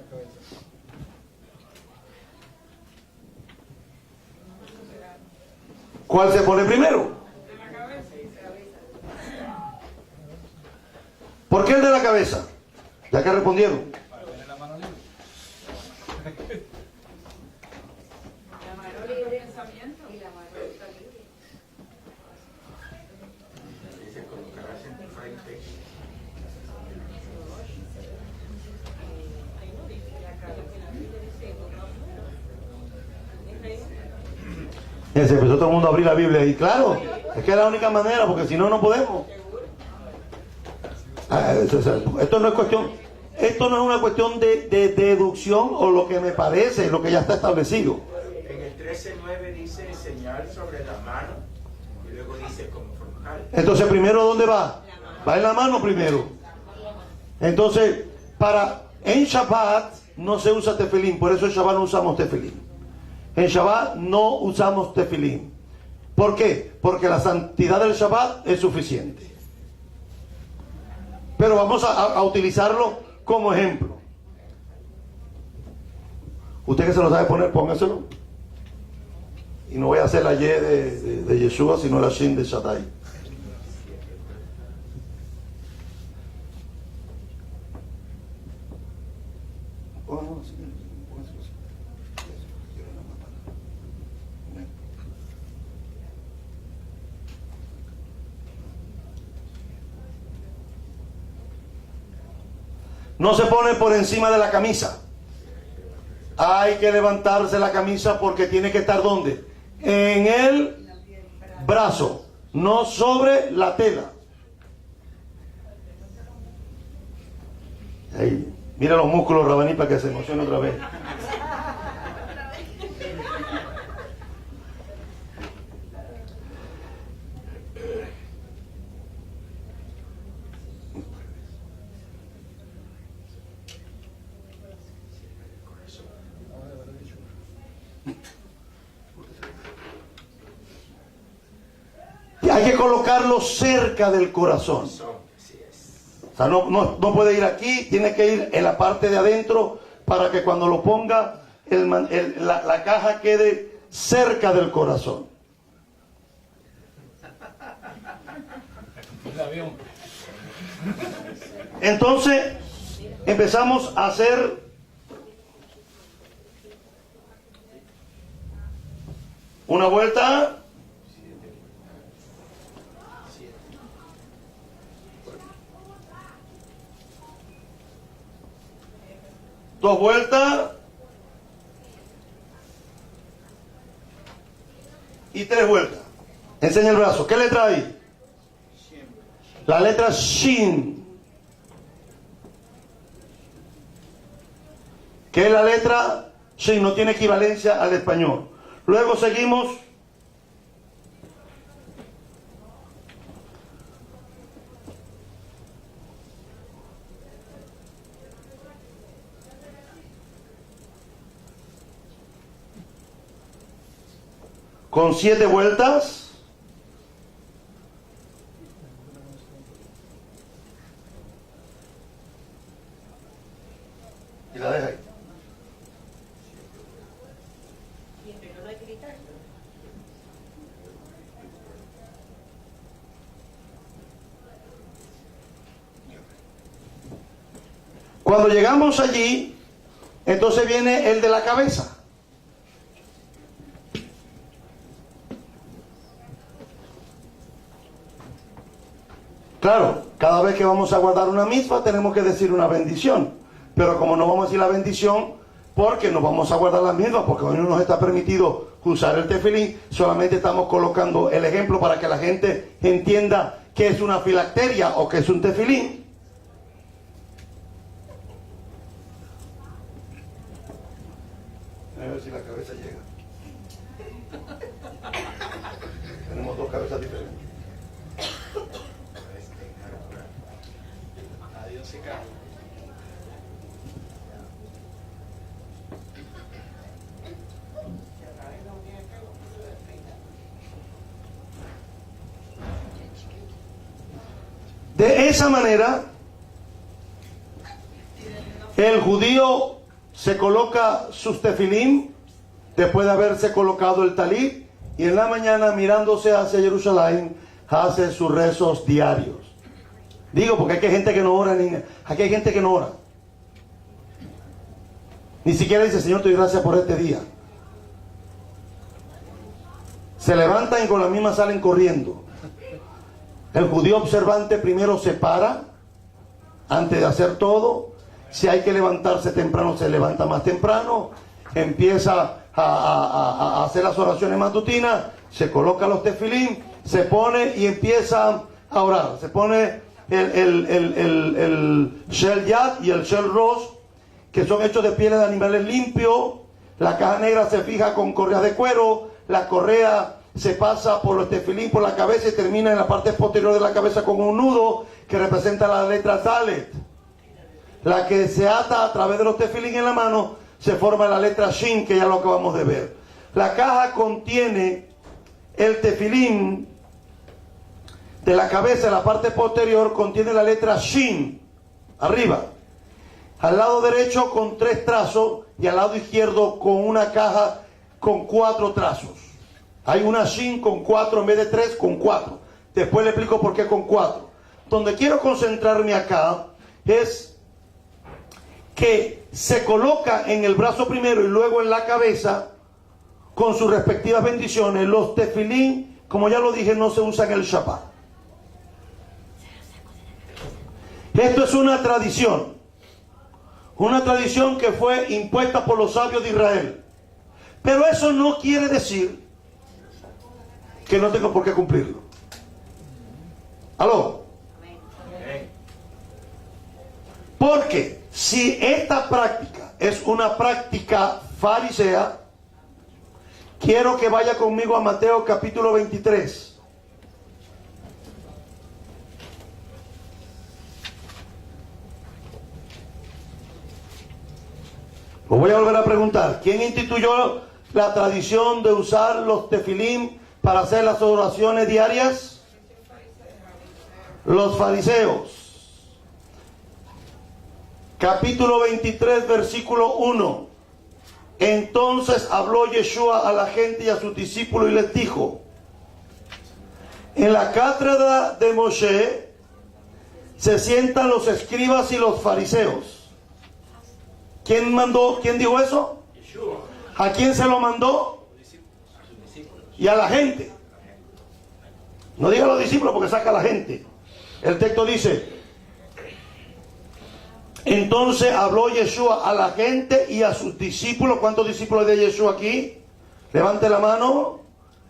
¿Cuál se pone primero? ¿Por qué el de la cabeza? Ya que respondieron. La mano libre pensamiento y la mano libre. Dice colocarás en tu frente. Se empezó todo el mundo a abrir la Biblia, y claro, es que es la única manera, porque si no, no podemos. Esto no es una cuestión de deducción o lo que me parece, lo que ya está establecido. En el 13:9 dice señal sobre la mano y luego dice como frontal. Entonces, primero, ¿dónde va? Va en la mano primero. Entonces, en Shabbat no se usa tefilín, por eso en Shabbat no usamos tefilín. En Shabbat no usamos tefilín. ¿Por qué? Porque la santidad del Shabbat es suficiente. Pero vamos a utilizarlo como ejemplo. Usted que se lo sabe poner, póngaselo. Y no voy a hacer la Y de Yeshua, sino la Shin de Shaddai. No se pone por encima de la camisa. Hay que levantarse la camisa porque tiene que estar ¿dónde? En el brazo, no sobre la tela. Ahí. Mira los músculos, Rabaní, para que se emocione otra vez. Y hay que colocarlo cerca del corazón. O sea, no puede ir aquí, tiene que ir en la parte de adentro para que cuando lo ponga la caja quede cerca del corazón. Entonces empezamos a hacer una vuelta. Dos vueltas y tres vueltas. Enseña el brazo. ¿Qué letra hay? La letra Shin. ¿Qué es la letra Shin? No tiene equivalencia al español. Luego seguimos. Con 7 vueltas. Y la deja ahí. Cuando llegamos allí, entonces viene el de la cabeza. Claro, cada vez que vamos a guardar una misma tenemos que decir una bendición. Pero como no vamos a decir la bendición, porque no vamos a guardar las mismas, porque hoy no nos está permitido usar el tefilín, solamente estamos colocando el ejemplo para que la gente entienda qué es una filacteria o qué es un tefilín. A ver si la cabeza llega. Tenemos dos cabezas diferentes. De esa manera, el judío se coloca sus tefilín después de haberse colocado el talit y en la mañana mirándose hacia Jerusalén hace sus rezos diarios. Digo porque aquí hay gente que no ora, aquí hay gente que no ora. Ni siquiera dice, Señor, te doy gracias por este día. Se levantan y con la misma salen corriendo. El judío observante primero se para antes de hacer todo. Si hay que levantarse temprano, se levanta más temprano. Empieza a hacer las oraciones matutinas. Se coloca los tefilín, se pone y empieza a orar. Se pone el shel yad y el shel rosh, que son hechos de pieles de animales limpios. La caja negra se fija con correas de cuero. La correa se pasa por los tefilín, por la cabeza y termina en la parte posterior de la cabeza con un nudo que representa la letra Dalet. La que se ata a través de los tefilín en la mano se forma la letra Shin, que ya lo acabamos de ver. La caja contiene el tefilín de la cabeza, en la parte posterior contiene la letra Shin, arriba. Al lado derecho con 3 trazos y al lado izquierdo con una caja con 4 trazos. Hay una Shin con 4 en vez de 3, con 4. Después le explico por qué con 4. Donde quiero concentrarme acá es que se coloca en el brazo primero y luego en la cabeza con sus respectivas bendiciones. Los tefilín, como ya lo dije, no se usan en el Shabbat. Esto es una tradición que fue impuesta por los sabios de Israel. Pero eso no quiere decir que no tengo por qué cumplirlo. ¿Aló? Porque si esta práctica es una práctica farisea, quiero que vaya conmigo a Mateo capítulo 23. Os voy a volver a preguntar, ¿quién instituyó la tradición de usar los tefilim para hacer las oraciones diarias? Los fariseos. Capítulo 23, versículo 1. Entonces habló Yeshua a la gente y a sus discípulos y les dijo: en la cátedra de Moshe se sientan los escribas y los fariseos. ¿Quién mandó? ¿Quién dijo eso? Yeshua. ¿A quién se lo mandó? A sus discípulos. Y a la gente. No diga a los discípulos porque saca a la gente. El texto dice: entonces habló Yeshua a la gente y a sus discípulos. ¿Cuántos discípulos de Yeshua aquí? Levante la mano.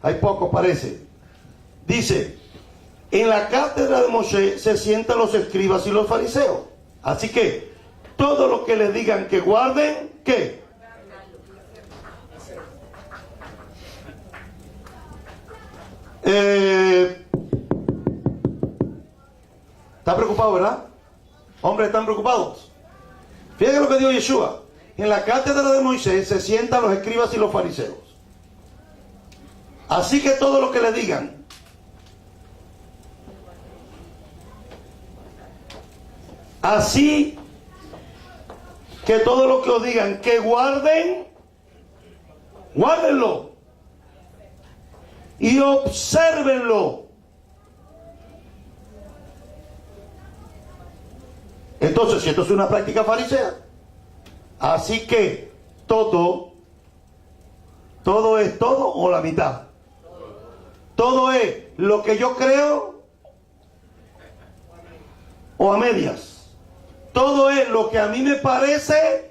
Hay pocos, parece. Dice: en la cátedra de Moshe se sientan los escribas y los fariseos. Así que todo lo que les digan que guarden, ¿qué? ¿Está preocupado, verdad? Hombres, ¿están preocupados? Fíjense lo que dijo Yeshua. En la cátedra de Moisés se sientan los escribas y los fariseos. Así que todo lo que le digan, así que todo lo que os digan que guarden, guárdenlo y obsérvenlo. Entonces, si esto es una práctica farisea, así que todo es todo o la mitad. Todo es lo que yo creo o a medias. Todo es lo que a mí me parece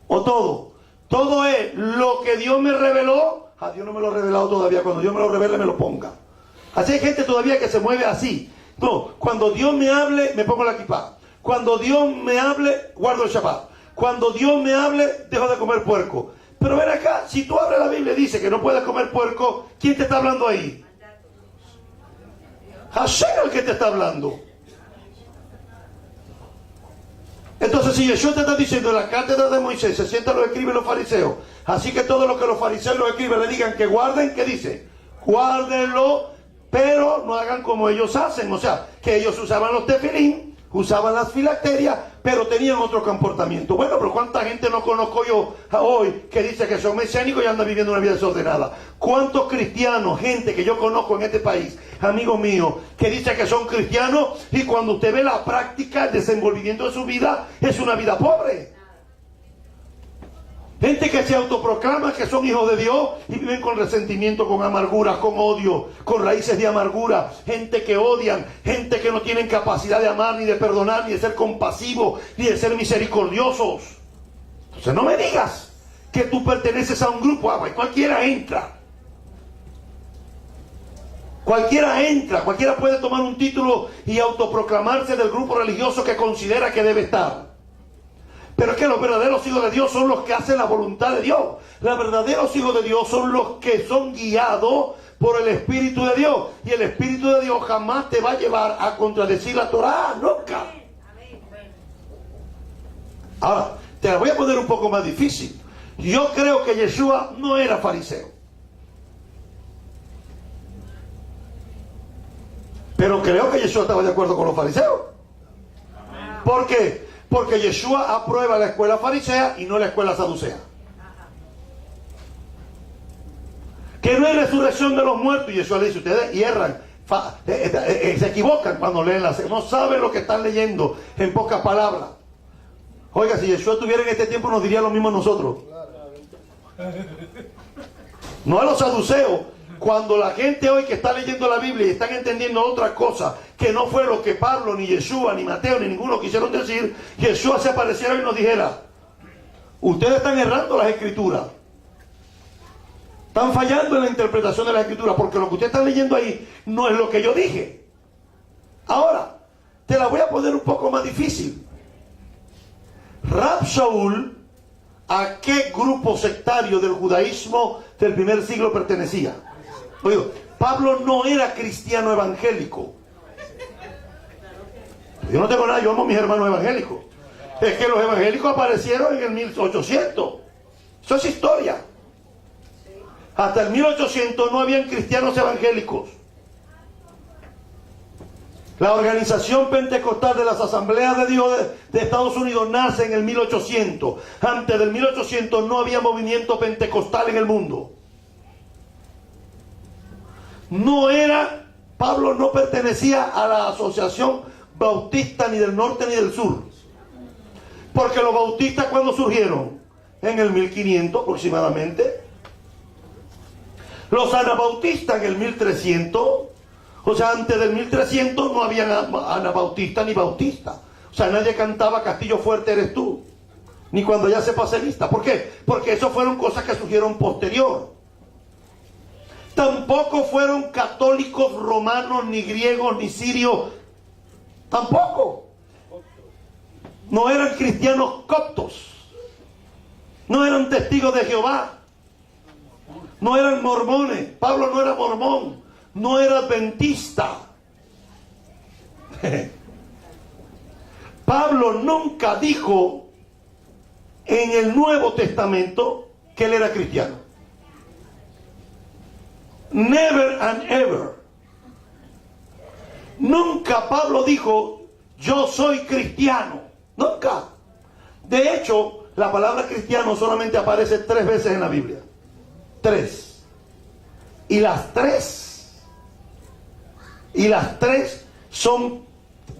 o todo. Todo es lo que Dios me reveló. A Dios no me lo ha revelado todavía. Cuando Dios me lo revele, me lo ponga. Así hay gente todavía que se mueve así. No, cuando Dios me hable, me pongo la kippah. Cuando Dios me hable, guardo el Shabbat. Cuando Dios me hable, dejo de comer puerco. Pero ven acá, si tú abres la Biblia y dice que no puedes comer puerco, ¿quién te está hablando ahí? Hashem es el que te está hablando. Entonces, si Yeshua te está diciendo en la cátedra de Moisés se sientan los escribas y los fariseos, así que todo lo que los fariseos y los escribas le digan que guarden, ¿qué dice? Guárdenlo, pero no hagan como ellos hacen. O sea, que ellos usaban los tefilín, usaban las filacterias, pero tenían otro comportamiento. Bueno, pero ¿cuánta gente no conozco yo hoy que dice que son mesiánicos y andan viviendo una vida desordenada? ¿Cuántos cristianos, gente que yo conozco en este país, amigos míos, que dice que son cristianos y cuando usted ve la práctica, el desenvolvimiento de su vida, es una vida pobre? Gente que se autoproclama que son hijos de Dios y viven con resentimiento, con amargura, con odio, con raíces de amargura. Gente que odian, gente que no tienen capacidad de amar, ni de perdonar, ni de ser compasivos, ni de ser misericordiosos. Entonces no me digas que tú perteneces a un grupo. Cualquiera entra. Cualquiera puede tomar un título y autoproclamarse del grupo religioso que considera que debe estar. Pero es que los verdaderos hijos de Dios son los que hacen la voluntad de Dios. Los verdaderos hijos de Dios son los que son guiados por el Espíritu de Dios. Y el Espíritu de Dios jamás te va a llevar a contradecir la Torá, nunca. Ahora, te la voy a poner un poco más difícil. Yo creo que Yeshua no era fariseo. Pero creo que Yeshua estaba de acuerdo con los fariseos. ¿Por qué? Porque Yeshua aprueba la escuela farisea y no la escuela saducea. Que no hay resurrección de los muertos. Y Yeshua le dice: ustedes hierran, se equivocan cuando leen no saben lo que están leyendo, en pocas palabras. Oiga, si Yeshua estuviera en este tiempo nos diría lo mismo a nosotros. No a los saduceos. Cuando la gente hoy que está leyendo la Biblia y están entendiendo otra cosa que no fue lo que Pablo, ni Yeshua, ni Mateo, ni ninguno quisieron decir, Yeshua se apareciera y nos dijera: ustedes están errando las escrituras, están fallando en la interpretación de las escrituras, porque lo que ustedes están leyendo ahí no es lo que yo dije. Ahora, te la voy a poner un poco más difícil. Rab Shaul, ¿a qué grupo sectario del judaísmo del primer siglo pertenecía? Oye, Pablo no era cristiano evangélico. Yo no tengo nada, yo amo a mis hermanos evangélicos. Es que los evangélicos aparecieron en el 1800. Eso es historia. Hasta el 1800 no habían cristianos evangélicos. La organización pentecostal de las Asambleas de Dios de Estados Unidos nace en el 1800. Antes del 1800 no había movimiento pentecostal en el mundo. Pablo no pertenecía a la asociación bautista ni del norte ni del sur. Porque los bautistas, ¿cuándo surgieron? En el 1500 aproximadamente. Los anabautistas en el 1300. O sea, antes del 1300 no había anabautista ni bautista. O sea, nadie cantaba Castillo Fuerte eres tú. Ni cuando ya se pase lista. ¿Por qué? Porque eso fueron cosas que surgieron posterior. Tampoco fueron católicos romanos, ni griegos, ni sirios. Tampoco. No eran cristianos coptos. No eran testigos de Jehová. No eran mormones. Pablo no era mormón. No era adventista. Pablo nunca dijo en el Nuevo Testamento que él era cristiano. Never and ever. Nunca Pablo dijo: yo soy cristiano. Nunca. De hecho, la palabra cristiano solamente aparece 3 veces en la Biblia. 3. Y las tres son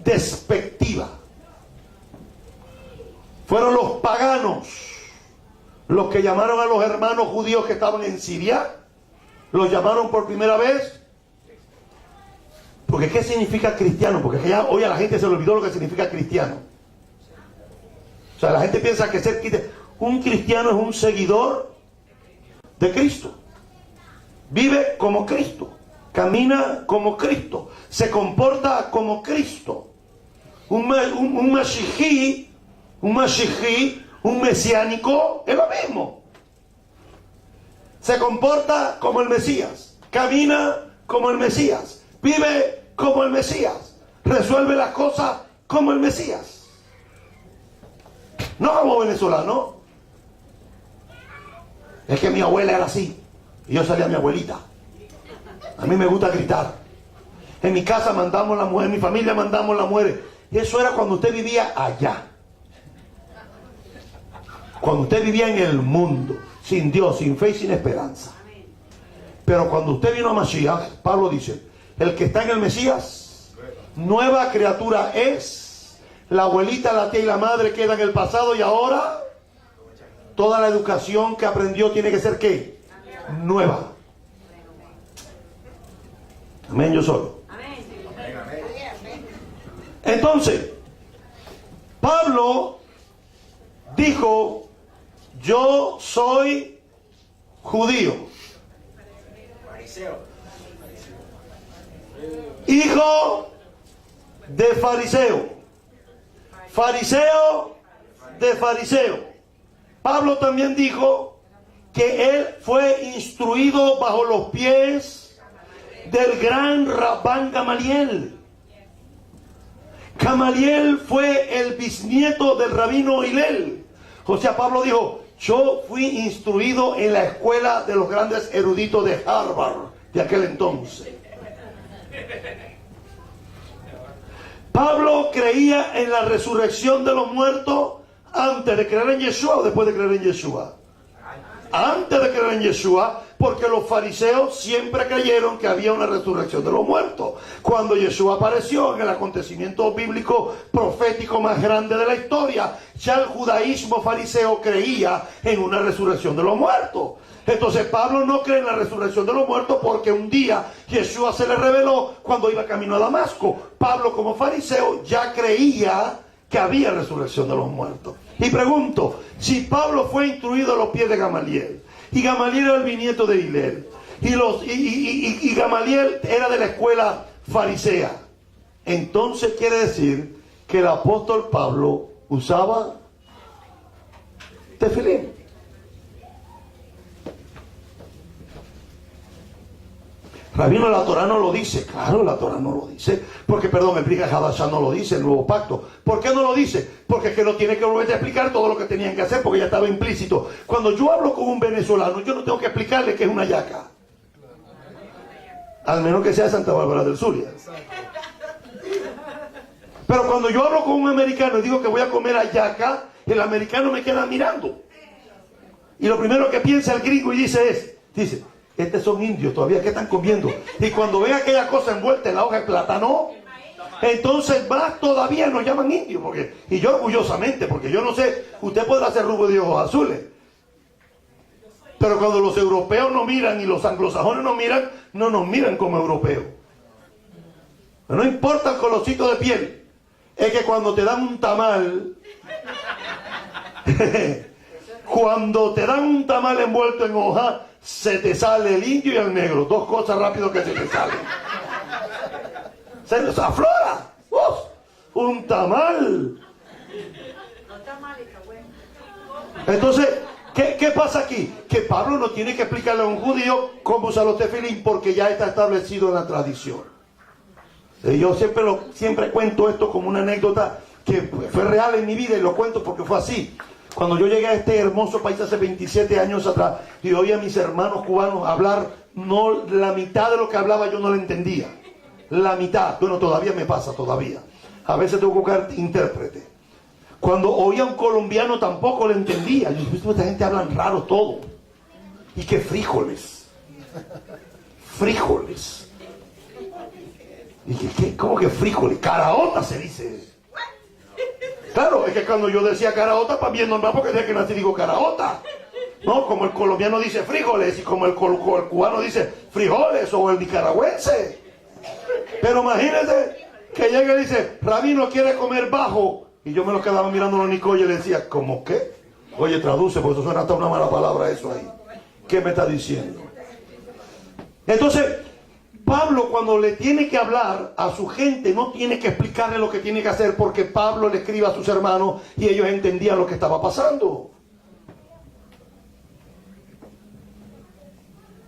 despectivas. Fueron los paganos los que llamaron a los hermanos judíos que estaban en Siria. Los llamaron por primera vez. Porque ¿qué significa cristiano? Porque ya hoy a la gente se le olvidó lo que significa cristiano. O sea, la gente piensa que un cristiano es un seguidor de Cristo. Vive como Cristo. Camina como Cristo. Se comporta como Cristo. Un mesiánico es lo mismo. Se comporta como el Mesías. Camina como el Mesías. Vive como el Mesías. Resuelve las cosas como el Mesías. No como venezolano. Es que mi abuela era así. Y yo salía a mi abuelita. A mí me gusta gritar. En mi casa mandamos la mujer, en mi familia mandamos la mujer. Y eso era cuando usted vivía allá. Cuando usted vivía en el mundo, sin Dios, sin fe y sin esperanza. Pero cuando usted vino a Mashiach, Pablo dice: el que está en el Mesías, nueva criatura es. La abuelita, la tía y la madre quedan en el pasado y ahora toda la educación que aprendió tiene que ser ¿qué? Nueva. Amén, yo solo. Entonces, Pablo dijo: yo soy judío, hijo de fariseo, fariseo de fariseo. Pablo también dijo que él fue instruido bajo los pies del gran Rabán Gamaliel. Gamaliel fue el bisnieto del rabino Hillel. O sea, Pablo dijo: yo fui instruido en la escuela de los grandes eruditos de Harvard de aquel entonces. Pablo creía en la resurrección de los muertos antes de creer en Yeshua o después de creer en Yeshua. Antes de creer en Yeshua, Porque los fariseos siempre creyeron que había una resurrección de los muertos. Cuando Jesús apareció en el acontecimiento bíblico profético más grande de la historia, ya el judaísmo fariseo creía en una resurrección de los muertos. Entonces Pablo no cree en la resurrección de los muertos porque un día Jesús se le reveló cuando iba camino a Damasco. Pablo, como fariseo, ya creía que había resurrección de los muertos. Y pregunto, si Pablo fue instruido a los pies de Gamaliel, y Gamaliel era el bisnieto de Hillel, y Gamaliel era de la escuela farisea, entonces quiere decir que el apóstol Pablo usaba tefilín. Rabino, la Torah no lo dice. Claro, la Torah no lo dice. Porque, perdón, el Brit Hadashah no lo dice, el nuevo pacto. ¿Por qué no lo dice? Porque es que no tiene que volver a explicar todo lo que tenían que hacer, porque ya estaba implícito. Cuando yo hablo con un venezolano, yo no tengo que explicarle qué es una yaca. Al menos que sea de Santa Bárbara del Zulia. Pero cuando yo hablo con un americano y digo que voy a comer hallaca, el americano me queda mirando. Y lo primero que piensa el gringo y dice, estos son indios todavía, ¿qué están comiendo? Y cuando ven aquella cosa envuelta en la hoja de plátano, entonces más todavía nos llaman indios. Y yo orgullosamente, porque yo no sé, usted podrá ser rubio de ojos azules, pero cuando los europeos nos miran y los anglosajones nos miran, no nos miran como europeos. No importa el colorcito de piel, es que cuando te dan un tamal, cuando te dan un tamal envuelto en hoja, se te sale el indio y el negro. Dos cosas rápido que se te salen. Se nos aflora. Un tamal. Entonces, ¿qué pasa aquí? Que Pablo no tiene que explicarle a un judío cómo usar los tefilín porque ya está establecido en la tradición. Yo siempre cuento esto como una anécdota que fue real en mi vida y lo cuento porque fue así. Cuando yo llegué a este hermoso país hace 27 años atrás y oía a mis hermanos cubanos hablar, no, la mitad de lo que hablaba yo no lo entendía. La mitad. Bueno, todavía me pasa, todavía. A veces tengo que buscar intérprete. Cuando oía a un colombiano tampoco lo entendía. Yo dije, esta gente hablan raro todo. ¿Y qué frijoles? Frijoles. Y dije, ¿cómo que frijoles? Caraota se dice. Claro, es que cuando yo decía caraota, para mí es normal porque desde que nací digo caraota. No, como el colombiano dice frijoles y como el cubano dice frijoles o el nicaragüense. Pero imagínense que llega y dice, Rabino quiere comer bajo. Y yo me lo quedaba mirando a los nicollos y le decía, ¿cómo qué? Oye, traduce, porque eso suena hasta una mala palabra eso ahí. ¿Qué me está diciendo? Entonces, Pablo cuando le tiene que hablar a su gente no tiene que explicarle lo que tiene que hacer porque Pablo le escribe a sus hermanos y ellos entendían lo que estaba pasando.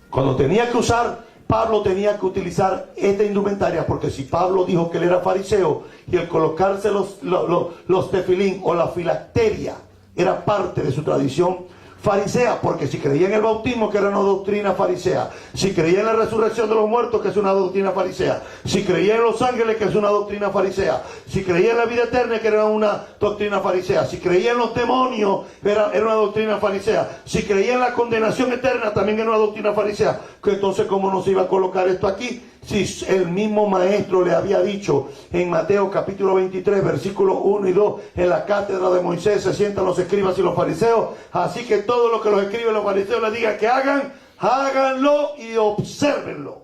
Cuando tenía que usar, Pablo tenía que utilizar esta indumentaria porque si Pablo dijo que él era fariseo y el colocarse los tefilín o la filacteria era parte de su tradición farisea, porque si creía en el bautismo, que era una doctrina farisea, si creía en la resurrección de los muertos, que es una doctrina farisea, si creía en los ángeles, que es una doctrina farisea, si creía en la vida eterna, que era una doctrina farisea, si creía en los demonios, era una doctrina farisea, si creía en la condenación eterna, también era una doctrina farisea. Que entonces, ¿cómo nos iba a colocar esto aquí? Si el mismo maestro le había dicho en Mateo capítulo 23 versículos 1 y 2, en la cátedra de Moisés se sientan los escribas y los fariseos, así que todo lo que los escribas y los fariseos les digan que hagan, háganlo y obsérvenlo,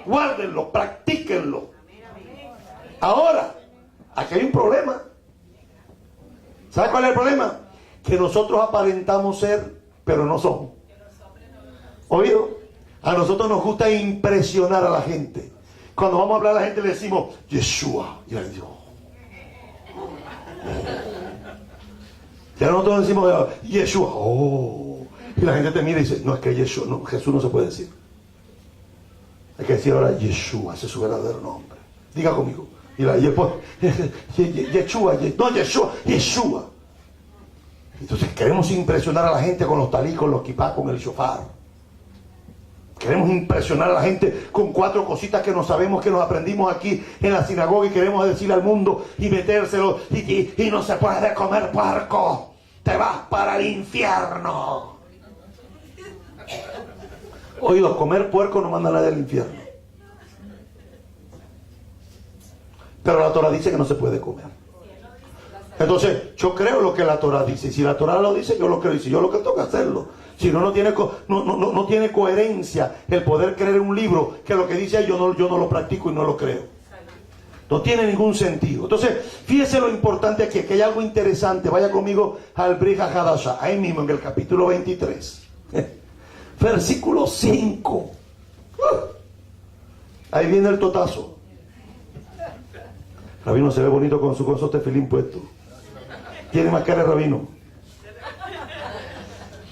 guárdenlo, practíquenlo. Ahora, aquí hay un problema. ¿Sabe cuál es el problema? Que nosotros aparentamos ser, pero no somos. ¿Oído? A nosotros nos gusta impresionar a la gente. Cuando vamos a hablar a la gente le decimos Yeshua. Y la gente dice, ya nosotros decimos Yeshua. Y la gente te mira y dice, no, es que Yeshua, no, Jesús no se puede decir. Hay que decir ahora Yeshua, ese es su verdadero nombre. Diga conmigo. Y después, Yeshua, no Yeshua, Yeshua. Entonces queremos impresionar a la gente con los talí, con los kipá, con el shofar. Queremos impresionar a la gente con 4 cositas que no sabemos, que nos aprendimos aquí en la sinagoga y queremos decirle al mundo y metérselo. Y no se puede comer puerco. Te vas para el infierno. Oído, comer puerco no manda a nadie al infierno. Pero la Torah dice que no se puede comer. Entonces, yo creo lo que la Torah dice. Si la Torah lo dice, yo lo creo. Y si yo lo que tengo que hacerlo. Si no, no tiene coherencia el poder creer en un libro que lo que dice yo no lo practico y no lo creo. No tiene ningún sentido. Entonces, fíjese lo importante aquí, que hay algo interesante. Vaya conmigo al Brit HaDashah, ahí mismo en el capítulo 23. Versículo 5. Ahí viene el totazo. Rabino se ve bonito con su tefilín puesto. Tiene más cara de rabino.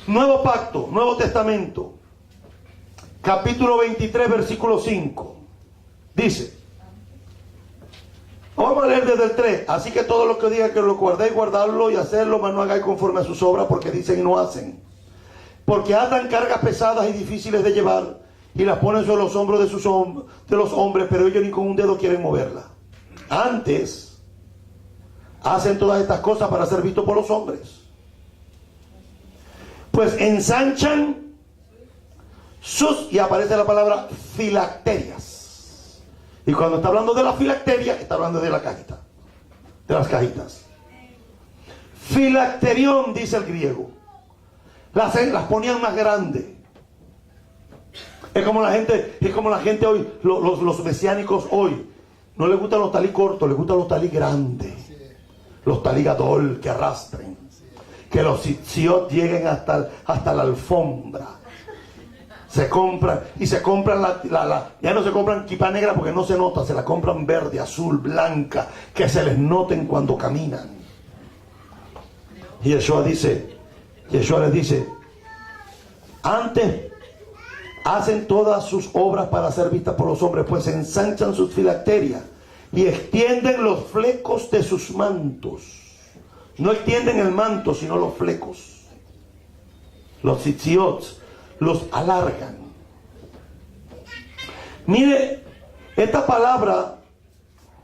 Nuevo pacto, Nuevo Testamento. Capítulo 23, versículo 5. Dice. Vamos a leer desde el 3. Así que todo lo que diga que lo guardéis, guardarlo y hacerlo, mas no hagáis conforme a sus obras, porque dicen y no hacen. Porque atan cargas pesadas y difíciles de llevar, y las ponen sobre los hombros de los hombres, pero ellos ni con un dedo quieren moverla. Antes, hacen todas estas cosas para ser vistos por los hombres. Pues ensanchan y aparece la palabra filacterias. Y cuando está hablando de la filacteria, está hablando de la cajita, de las cajitas. Filacterión, dice el griego. Las ponían más grandes. Es como la gente hoy, los mesiánicos hoy. No les gustan los talí cortos, les gustan los talí grandes. Los talí gadol, que arrastren. Que los tzitzit lleguen hasta la alfombra. Se compran ya no se compran kippah negra porque no se nota, se la compran verde, azul, blanca, que se les noten cuando caminan. Y Yeshua les dice, antes hacen todas sus obras para ser vistas por los hombres, pues ensanchan sus filacterias y extienden los flecos de sus mantos. No extienden el manto, sino los flecos. Los tzitzit los alargan. Mire, esta palabra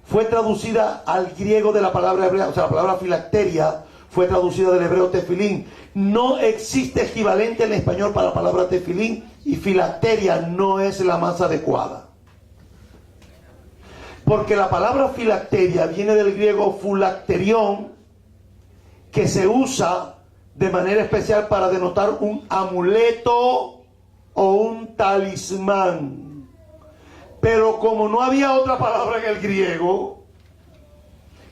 fue traducida al griego de la palabra hebrea, o sea, la palabra filacteria fue traducida del hebreo tefilín. No existe equivalente en español para la palabra tefilín, y filacteria no es la más adecuada. Porque la palabra filacteria viene del griego fulacterión, que se usa de manera especial para denotar un amuleto o un talismán. Pero como no había otra palabra en el griego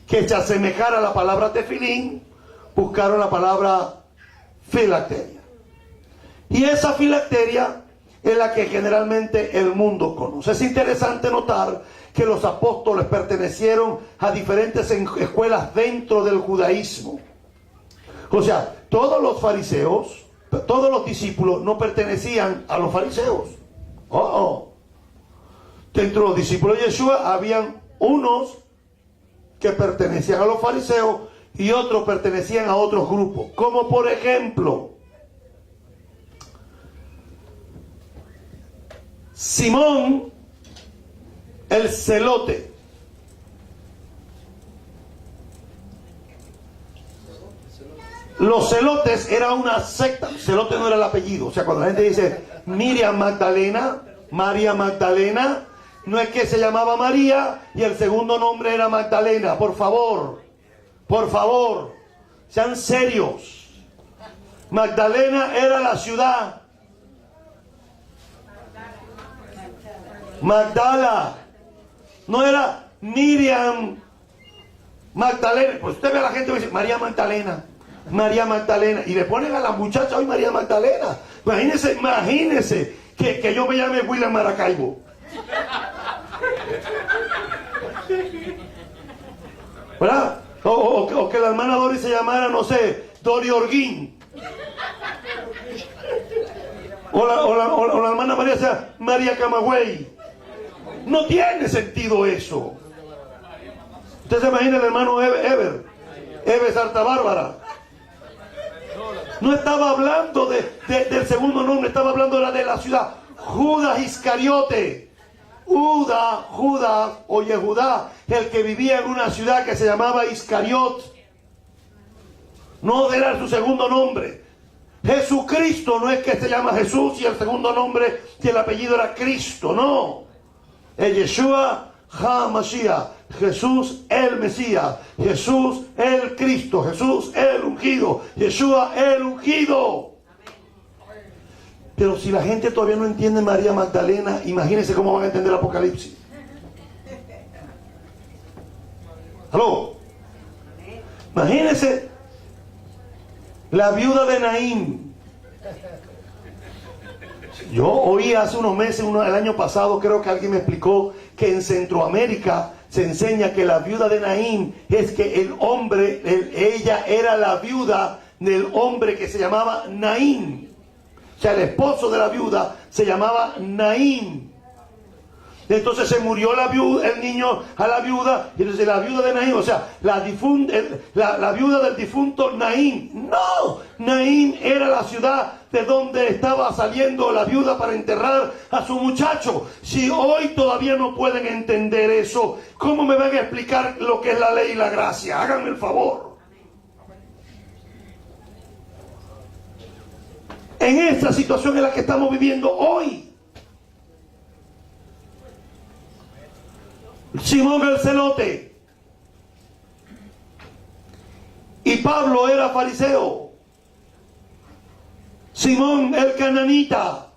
que se asemejara a la palabra tefilín, buscaron la palabra filacteria. Y esa filacteria es la que generalmente el mundo conoce. Es interesante notar que los apóstoles pertenecieron a diferentes escuelas dentro del judaísmo. O sea, todos los fariseos, todos los discípulos no pertenecían a los fariseos. Dentro de los discípulos de Yeshua habían unos que pertenecían a los fariseos y otros pertenecían a otros grupos. Como por ejemplo, Simón el celote. Los celotes era una secta. Celote no era el apellido. O sea, cuando la gente dice Miriam Magdalena, María Magdalena, no es que se llamaba María y el segundo nombre era Magdalena. Por favor, sean serios. Magdalena era la ciudad. Magdala. No era Miriam Magdalena. Pues usted ve a la gente y dice María Magdalena. María Magdalena, y le ponen a la muchacha hoy María Magdalena. Imagínese que yo me llame William Maracaibo, ¿verdad? O que la hermana Dori se llamara, no sé, Dori Orguín, o la hermana María sea María Camagüey. No tiene sentido eso. Usted se imagina el hermano Eber Sarta Bárbara. No estaba hablando del segundo nombre, estaba hablando de la ciudad. Judas Iscariote. Judas o Yehudá, el que vivía en una ciudad que se llamaba Iscariot. No era su segundo nombre. Jesucristo no es que se llama Jesús y el segundo nombre y el apellido era Cristo, no. Es Yeshua HaMashiach, Jesús el Mesías, Jesús el Cristo, Jesús el ungido, Yeshua el ungido. Pero si la gente todavía no entiende María Magdalena, imagínense cómo van a entender el Apocalipsis. ¿Aló? Imagínense la viuda de Naín. Yo oí hace unos meses, el año pasado, creo que alguien me explicó que en Centroamérica se enseña que la viuda de Naín es que el hombre, ella era la viuda del hombre que se llamaba Naín. O sea, el esposo de la viuda se llamaba Naín. Entonces se murió la viuda, el niño a la viuda, y entonces la viuda de Naín, o sea, la viuda del difunto Naín. No, Naín era la ciudad de donde estaba saliendo la viuda para enterrar a su muchacho. Si hoy todavía no pueden entender eso, ¿cómo me van a explicar lo que es la ley y la gracia? Háganme el favor. En esta situación en la que estamos viviendo hoy. Simón el celote. Y Pablo era fariseo. Simón el cananita.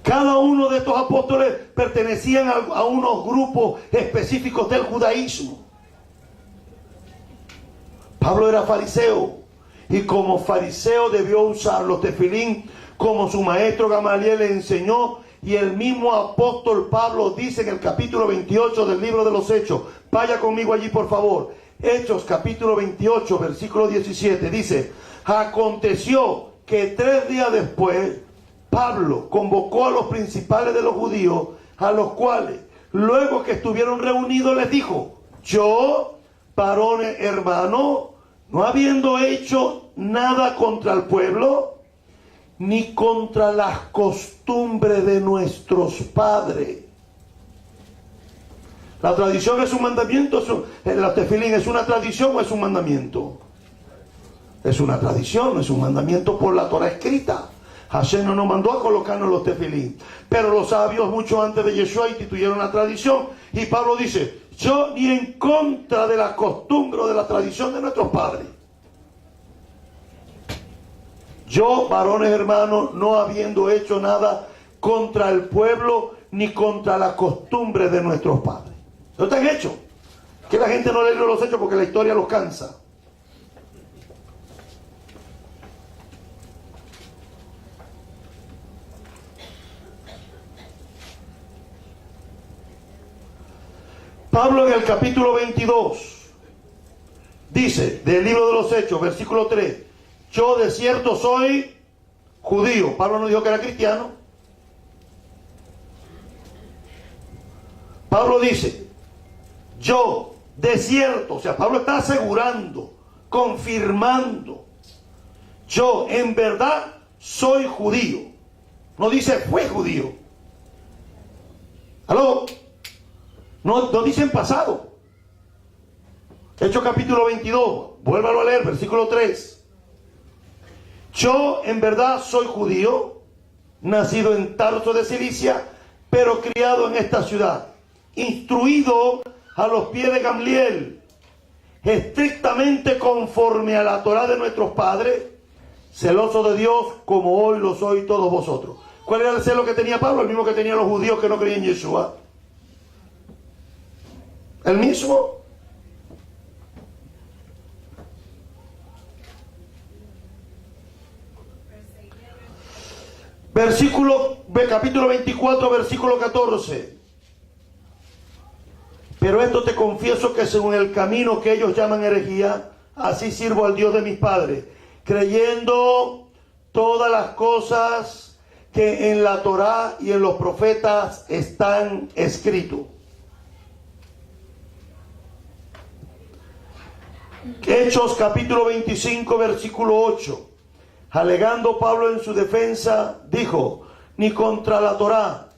Cada uno de estos apóstoles pertenecían a unos grupos específicos del judaísmo. Pablo era fariseo. Y como fariseo debió usar los tefilín como su maestro Gamaliel le enseñó. Y el mismo apóstol Pablo dice en el capítulo 28 del libro de los Hechos. Vaya conmigo allí, por favor. Hechos capítulo 28, versículo 17. Dice: aconteció que 3 días después Pablo convocó a los principales de los judíos, a los cuales, luego que estuvieron reunidos, les dijo: yo, varones hermanos, no habiendo hecho nada contra el pueblo, ni contra las costumbres de nuestros padres. La tradición es un mandamiento, la tefilín es una tradición o es un mandamiento. Es una tradición, es un mandamiento por la Torah escrita. Hashem no nos mandó a colocarnos los tefilín. Pero los sabios mucho antes de Yeshua instituyeron la tradición. Y Pablo dice: yo ni en contra de la costumbre o de la tradición de nuestros padres. Yo, varones hermanos, no habiendo hecho nada contra el pueblo ni contra la costumbre de nuestros padres. ¿No están hechos? Que la gente no lee los hechos porque la historia los cansa. Pablo en el capítulo 22 dice, del libro de los Hechos, versículo 3: yo de cierto soy judío. Pablo no dijo que era cristiano. Pablo dice: yo de cierto, o sea, Pablo está asegurando, confirmando, yo en verdad soy judío. No dice fue judío. ¿Aló? No dice en pasado. Hechos capítulo 22, vuélvalo a leer, versículo 3. Yo en verdad soy judío, nacido en Tarso de Cilicia, pero criado en esta ciudad, instruido a los pies de Gamaliel, estrictamente conforme a la Torá de nuestros padres, celoso de Dios como hoy lo sois todos vosotros. ¿Cuál era el celo que tenía Pablo? El mismo que tenían los judíos que no creían en Yeshua. ¿El mismo? Capítulo 24, versículo 14. Pero esto te confieso que según el camino que ellos llaman herejía, así sirvo al Dios de mis padres, creyendo todas las cosas que en la Torá y en los profetas están escritos. Hechos capítulo 25, versículo 8. Alegando Pablo en su defensa, dijo: ni contra la Torá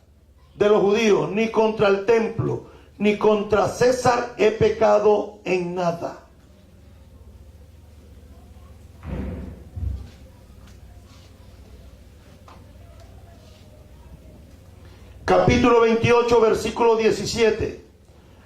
de los judíos, ni contra el templo, ni contra César he pecado en nada. Capítulo 28, versículo 17.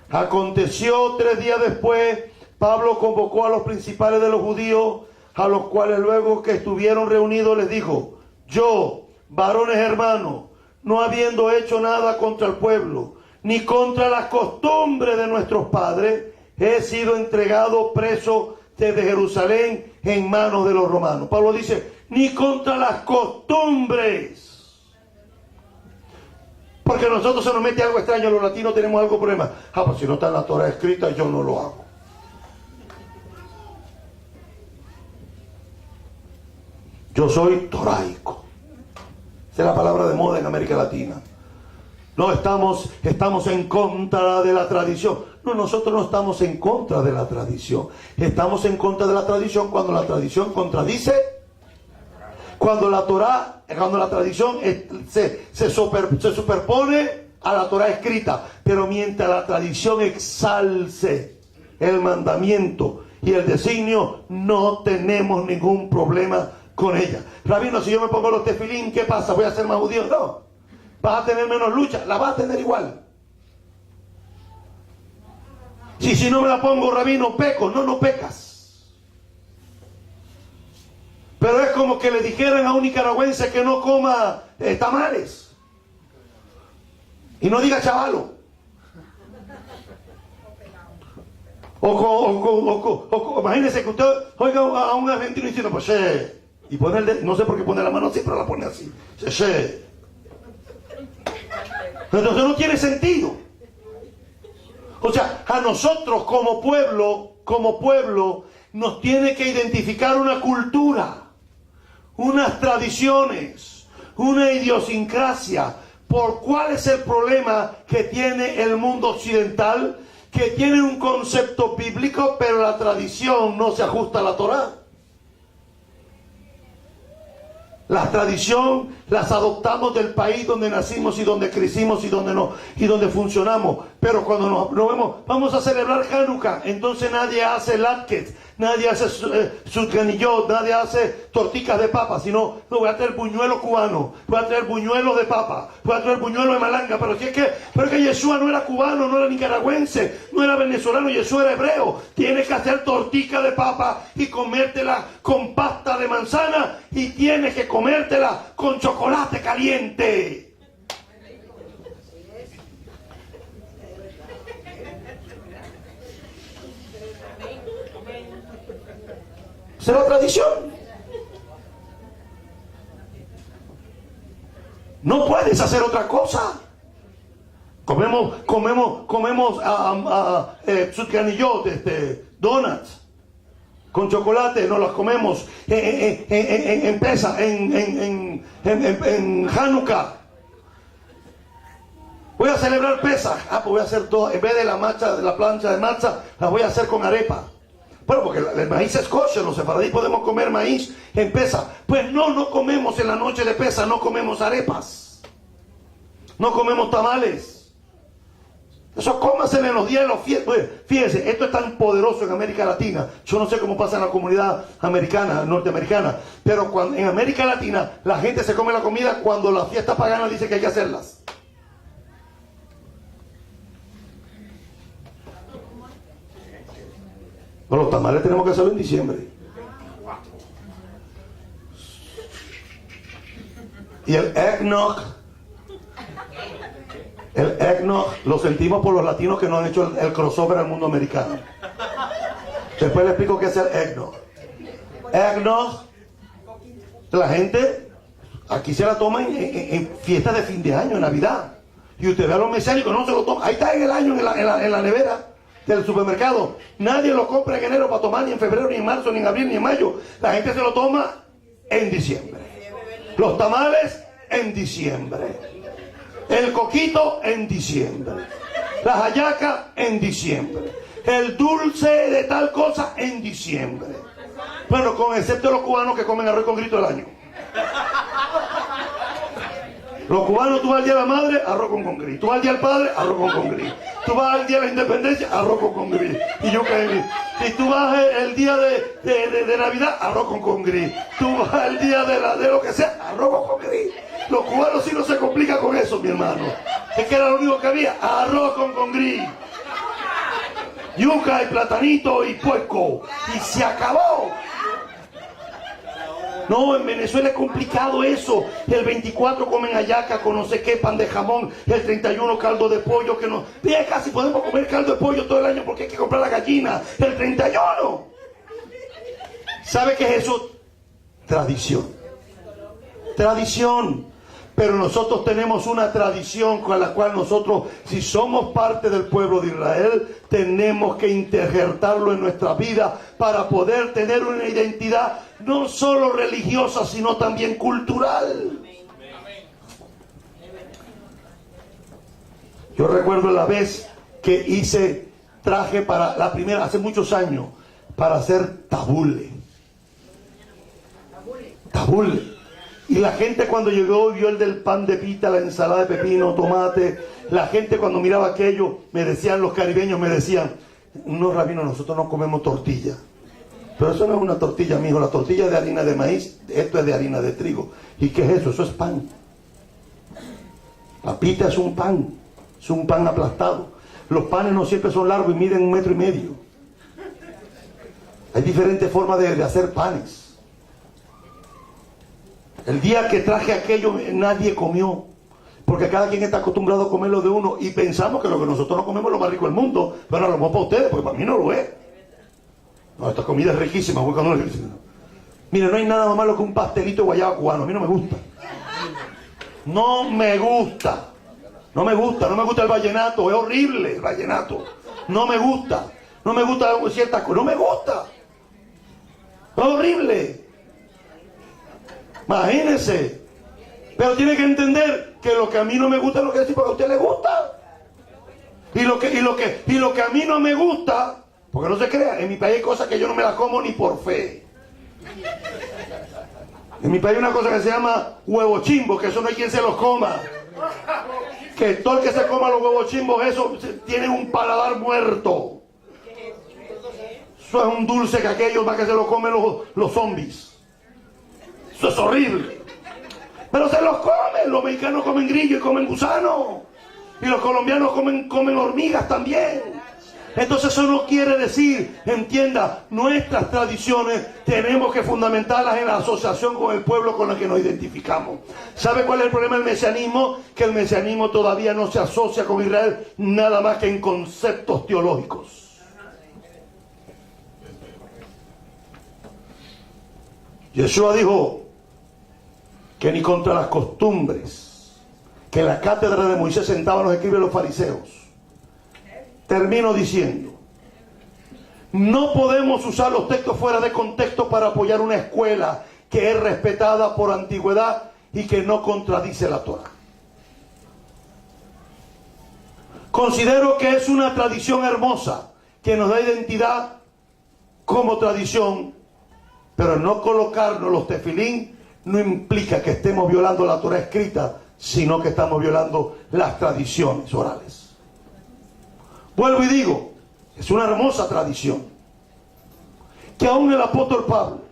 Aconteció 3 días después, Pablo convocó a los principales de los judíos, a los cuales luego que estuvieron reunidos les dijo: yo, varones hermanos, no habiendo hecho nada contra el pueblo, ni contra las costumbres de nuestros padres, he sido entregado preso desde Jerusalén en manos de los romanos. Pablo dice, ni contra las costumbres. Porque nosotros se nos mete algo extraño, los latinos tenemos algo problema. Pues si no está en la Torah escrita, yo no lo hago. Yo soy toraico. Esa es la palabra de moda en América Latina. No estamos en contra de la tradición. No, nosotros no estamos en contra de la tradición. Estamos en contra de la tradición cuando la tradición contradice. Cuando la tradición se superpone a la Torah escrita. Pero mientras la tradición exalce el mandamiento y el designio, no tenemos ningún problema con ella. Rabino, si yo me pongo los tefilín, ¿qué pasa? ¿Voy a ser más judío? No. ¿Vas a tener menos lucha? La vas a tener igual. Si no me la pongo, rabino, peco. No pecas. Pero es como que le dijeran a un nicaragüense que no coma tamales. Y no diga chavalo. Imagínense que usted oiga a un argentino diciendo, pues y ponerle, no sé por qué pone la mano así, pero la pone así. Entonces no tiene sentido. O sea, a nosotros como pueblo, nos tiene que identificar una cultura, unas tradiciones, una idiosincrasia. ¿Por cuál es el problema que tiene el mundo occidental? Que tiene un concepto bíblico, pero la tradición no se ajusta a la Torá. La tradición las adoptamos del país donde nacimos y donde crecimos y donde funcionamos. Pero cuando nos vemos, vamos a celebrar Hanukkah, entonces nadie hace latkes, nadie hace sutganiyot, nadie hace torticas de papa, sino no, voy a traer buñuelos cubanos, voy a traer buñuelos de papa, voy a traer buñuelos de malanga. Pero es que Yeshua no era cubano, no era nicaragüense, no era venezolano, Yeshua era hebreo. Tienes que hacer tortica de papa y comértela con pasta de manzana, y tienes que comértela con chocolate caliente. Esa es la tradición. No puedes hacer otra cosa. Comemos sutganiyot, donuts con chocolate, nos las comemos en Pesach, en Hanukkah. Voy a celebrar Pesach. Pues voy a hacer todo, en vez de la plancha de matzah, la voy a hacer con arepa. Bueno, porque el maíz es kosher, los sefaradí podemos comer maíz en Pesach. Pues no comemos en la noche de Pesach, no comemos arepas, no comemos tamales. Eso cómaselo en los días de los fiestas. Fíjense, esto es tan poderoso en América Latina. Yo no sé cómo pasa en la comunidad americana, norteamericana, pero en América Latina la gente se come la comida cuando la fiesta pagana dice que hay que hacerlas. Pero los tamales tenemos que hacerlo en diciembre. Y el eggnog lo sentimos por los latinos que no han hecho el crossover al mundo americano. Después les explico qué es el eggnog. Eggnog, la gente aquí se la toma en fiestas de fin de año, en Navidad. Y usted ve a los mesánicos, no se lo toma. Ahí está en el año, en la nevera del supermercado. Nadie lo compra en enero para tomar, ni en febrero, ni en marzo, ni en abril, ni en mayo. La gente se lo toma en diciembre. Los tamales en diciembre. El coquito en diciembre. La hallaca en diciembre. El dulce de tal cosa en diciembre. Bueno, con excepto los cubanos que comen arroz con grito del año. Los cubanos, tú vas al día de la madre, arroz con congrí. Tú vas al día del padre, arroz con congrí. Tú vas al día de la independencia, arroz con congrí. Y yo caí. Y tú vas el día de Navidad, arroz con congrí. Tú vas el día de lo que sea, arroz con congrí. Los cubanos sí no se complican con eso, mi hermano. Es que era lo único que había. Arroz con congrí, yuca y platanito y puerco. Y se acabó. No, en Venezuela es complicado eso. El 24 comen hallaca con no sé qué, pan de jamón. El 31 caldo de pollo, que no... Ya casi podemos comer caldo de pollo todo el año porque hay que comprar la gallina. El 31. ¿Sabe qué es eso? Tradición. Tradición. Pero nosotros tenemos una tradición con la cual nosotros, si somos parte del pueblo de Israel, tenemos que injertarlo en nuestra vida para poder tener una identidad no solo religiosa, sino también cultural. Yo recuerdo la vez que traje para la primera, hace muchos años, para hacer tabule. Tabule. Y la gente cuando llegó vio el del pan de pita, la ensalada de pepino, tomate. La gente cuando miraba aquello, me decían, los caribeños me decían, no, rabino, nosotros no comemos tortilla. Pero eso no es una tortilla, mijo. La tortilla es de harina de maíz, esto es de harina de trigo. ¿Y qué es eso? Eso es pan. La pita es un pan aplastado. Los panes no siempre son largos y miden 1,5 metros. Hay diferentes formas de hacer panes. El día que traje aquello nadie comió, porque cada quien está acostumbrado a comer lo de uno y pensamos que lo que nosotros no comemos es lo más rico del mundo, pero a lo mejor para ustedes, porque para mí no lo es. No, esta comida es riquísima. Mire, no hay nada más malo que un pastelito de guayaba cubano. A mí no me gusta. No me gusta. No me gusta. No me gusta el vallenato. Es horrible el vallenato. No me gusta. No me gusta ciertas cosas. No me gusta. Es horrible. Imagínense. Pero tiene que entender que lo que a mí no me gusta es lo que a usted le gusta. Y lo que a mí no me gusta, porque no se crea, en mi país hay cosas que yo no me las como ni por fe. En mi país hay una cosa que se llama huevo chimbo, que eso no hay quien se los coma. Que todo el que se coma los huevos chimbos, eso tiene un paladar muerto. Eso es un dulce que aquellos más que se lo comen los zombies. Eso es horrible. Pero se los comen. Los mexicanos comen grillo y comen gusano. Y los colombianos comen hormigas también. Entonces eso no quiere decir, entienda, nuestras tradiciones tenemos que fundamentarlas en la asociación con el pueblo con el que nos identificamos. ¿Sabe cuál es el problema del mesianismo? Que el mesianismo todavía no se asocia con Israel nada más que en conceptos teológicos. Yeshua dijo que ni contra las costumbres que en la cátedra de Moisés sentaban los escribas y los fariseos. Termino diciendo, no podemos usar los textos fuera de contexto para apoyar una escuela que es respetada por antigüedad y que no contradice la Torah. Considero que es una tradición hermosa que nos da identidad como tradición, pero no colocarnos los tefilín no implica que estemos violando la Torah escrita, sino que estamos violando las tradiciones orales. Vuelvo y digo, es una hermosa tradición que aún el apóstol Pablo,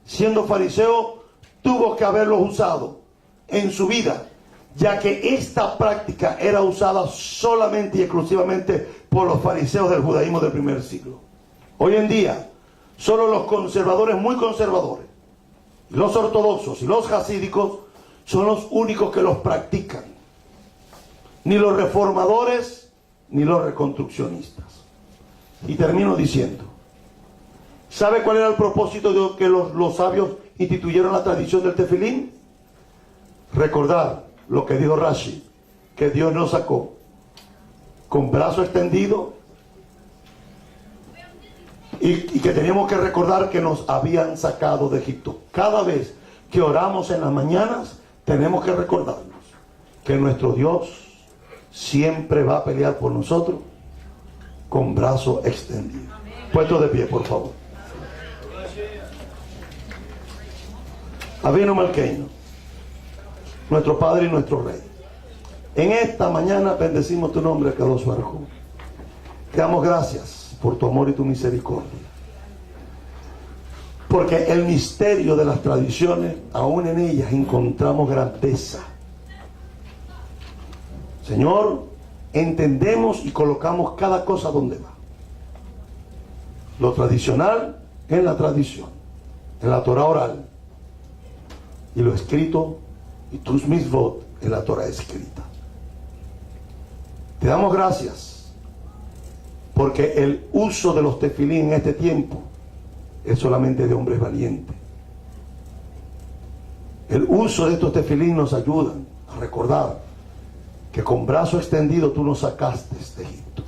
siendo fariseo, tuvo que haberlos usado en su vida, ya que esta práctica era usada solamente y exclusivamente por los fariseos del judaísmo del primer siglo. Hoy en día, solo los conservadores muy conservadores, los ortodoxos y los jasídicos son los únicos que los practican. Ni los reformadores ni los reconstruccionistas. Y termino diciendo, ¿sabe cuál era el propósito de que los sabios instituyeron la tradición del tefilín? Recordar lo que dijo Rashi, que Dios nos sacó con brazo extendido y que teníamos que recordar que nos habían sacado de Egipto. Cada vez que oramos en las mañanas tenemos que recordarnos que nuestro Dios siempre va a pelear por nosotros con brazo extendido. Puesto de pie, por favor. Avino Malkeino, nuestro Padre y nuestro Rey. En esta mañana bendecimos tu nombre, Kadosh Baruj Hu. Te damos gracias por tu amor y tu misericordia. Porque el misterio de las tradiciones, aún en ellas encontramos grandeza. Señor, entendemos y colocamos cada cosa donde va. Lo tradicional en la tradición, en la Torah oral, y lo escrito y tus mitzvot en la Torah escrita. Te damos gracias porque el uso de los tefilín en este tiempo es solamente de hombres valientes. El uso de estos tefilín nos ayuda a recordar que con brazo extendido tú nos sacaste de Egipto.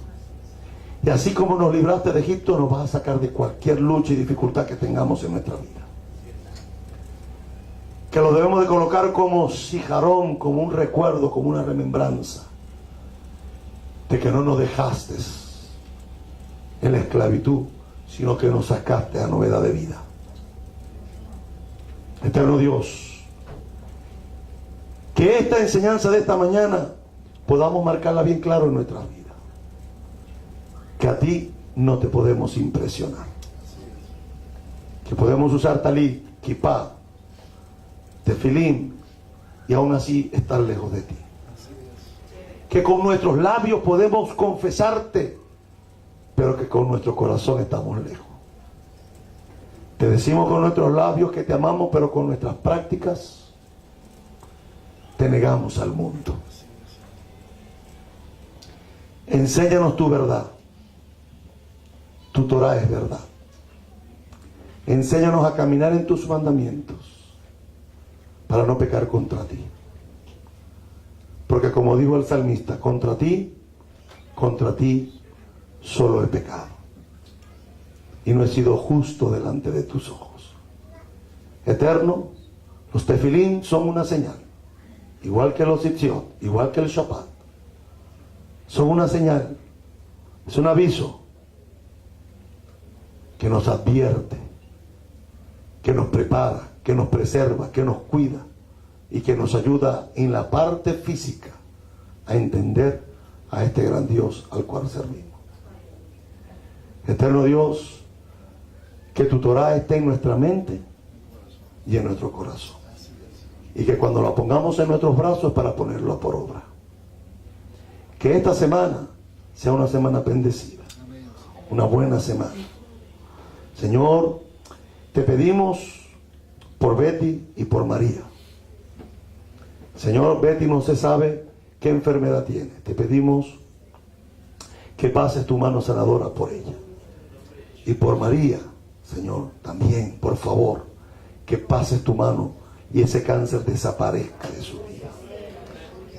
Y así como nos libraste de Egipto, nos vas a sacar de cualquier lucha y dificultad que tengamos en nuestra vida. Que lo debemos de colocar como sijarón, como un recuerdo, como una remembranza de que no nos dejaste en la esclavitud, sino que nos sacaste a novedad de vida. Eterno Dios, que esta enseñanza de esta mañana podamos marcarla bien claro en nuestras vidas. Que a ti no te podemos impresionar. Que podemos usar talit, kipá, tefilín y aún así estar lejos de ti. Que con nuestros labios podemos confesarte, pero que con nuestro corazón estamos lejos. Te decimos con nuestros labios que te amamos, pero con nuestras prácticas te negamos al mundo. Enséñanos tu verdad. Tu Torah es verdad. Enséñanos a caminar en tus mandamientos para no pecar contra ti. Porque como dijo el salmista, contra ti solo he pecado y no he sido justo delante de tus ojos. Eterno, los tefilín son una señal, igual que los tzitzit, igual que el Shabbat. Son una señal, es un aviso que nos advierte, que nos prepara, que nos preserva, que nos cuida y que nos ayuda en la parte física a entender a este gran Dios al cual servimos. Eterno Dios, que tu Torah esté en nuestra mente y en nuestro corazón, y que cuando la pongamos en nuestros brazos para ponerlo por obra. Que esta semana sea una semana bendecida, una buena semana. Señor, te pedimos por Betty y por María. Señor, Betty no se sabe qué enfermedad tiene. Te pedimos que pases tu mano sanadora por ella. Y por María, Señor, también, por favor, que pases tu mano y ese cáncer desaparezca de su vida.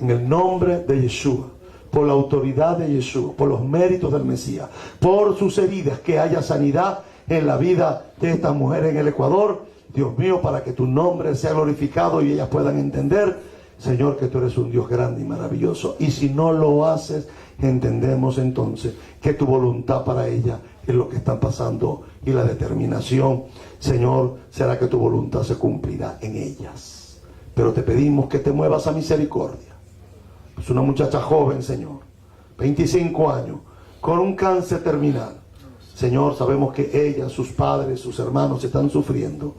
En el nombre de Yeshua, por la autoridad de Yeshua, por los méritos del Mesías, por sus heridas, que haya sanidad en la vida de estas mujeres en el Ecuador, Dios mío, para que tu nombre sea glorificado y ellas puedan entender, Señor, que tú eres un Dios grande y maravilloso. Y si no lo haces, entendemos entonces que tu voluntad para ella es lo que están pasando, y la determinación, Señor, será que tu voluntad se cumplirá en ellas. Pero te pedimos que te muevas a misericordia. Es una muchacha joven, Señor, 25 años, con un cáncer terminal. Señor, sabemos que ella, sus padres, sus hermanos están sufriendo.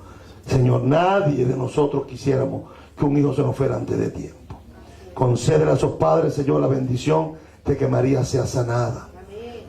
Señor, nadie de nosotros quisiéramos que un hijo se nos fuera antes de tiempo. Concédele a esos padres, Señor, la bendición de que María sea sanada.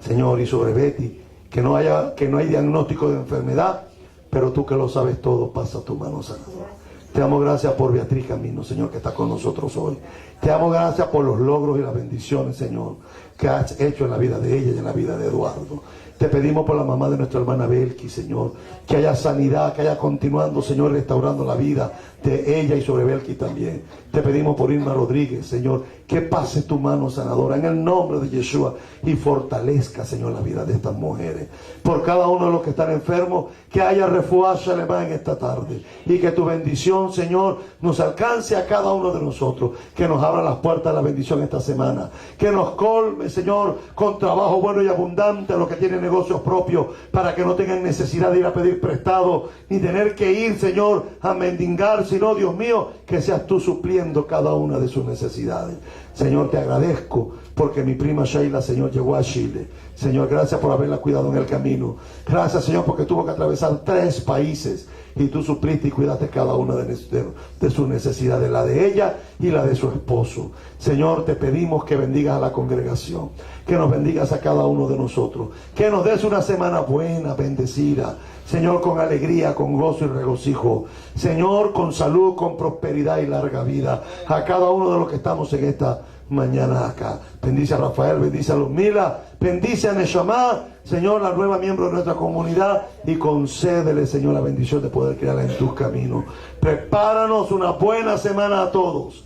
Señor, y sobre Betty, que no hay diagnóstico de enfermedad, pero tú que lo sabes todo, pasa tu mano sanadora. Te damos gracias por Beatriz Camino, Señor, que está con nosotros hoy. Te damos gracias por los logros y las bendiciones, Señor, que has hecho en la vida de ella y en la vida de Eduardo. Te pedimos por la mamá de nuestra hermana Belki, Señor, que haya sanidad, que haya continuando, Señor, restaurando la vida de ella y sobre Belki también. Te pedimos por Irma Rodríguez, Señor, que pase tu mano sanadora en el nombre de Yeshua y fortalezca, Señor, la vida de estas mujeres. Por cada uno de los que están enfermos, que haya refuerzo alemán en esta tarde y que tu bendición, Señor, nos alcance a cada uno de nosotros, que nos abra las puertas de la bendición esta semana, que nos colme, Señor, con trabajo bueno y abundante a los que tienen negocios propios, para que no tengan necesidad de ir a pedir prestado ni tener que ir, Señor, a mendigar, sino, Dios mío, que seas tú supliendo cada una de sus necesidades. Señor, te agradezco porque mi prima Sheila, Señor, llegó a Chile. Señor, gracias por haberla cuidado en el camino. Gracias, Señor, porque tuvo que atravesar 3 países y tú supliste y cuidaste cada una de sus necesidades, la de ella y la de su esposo. Señor, te pedimos que bendigas a la congregación, que nos bendigas a cada uno de nosotros, que nos des una semana buena, bendecida. Señor, con alegría, con gozo y regocijo. Señor, con salud, con prosperidad y larga vida a cada uno de los que estamos en esta mañana acá. Bendice a Rafael, bendice a Luzmila, bendice a Neshama, Señor, la nueva miembro de nuestra comunidad, y concédele, Señor, la bendición de poder criarla en tus caminos. Prepáranos una buena semana a todos.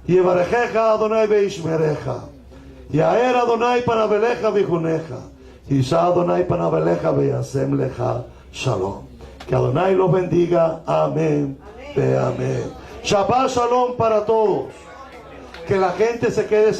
Y Evarejeja Adonai Beishmereja, y Aer Adonai Panabeleja Vijuneja, y Sa Adonai Panabeleja Beyasem Leja Shalom. Que Adonai los bendiga. Amén. Amén. Shabbat Shalom para todos. Que la gente se quede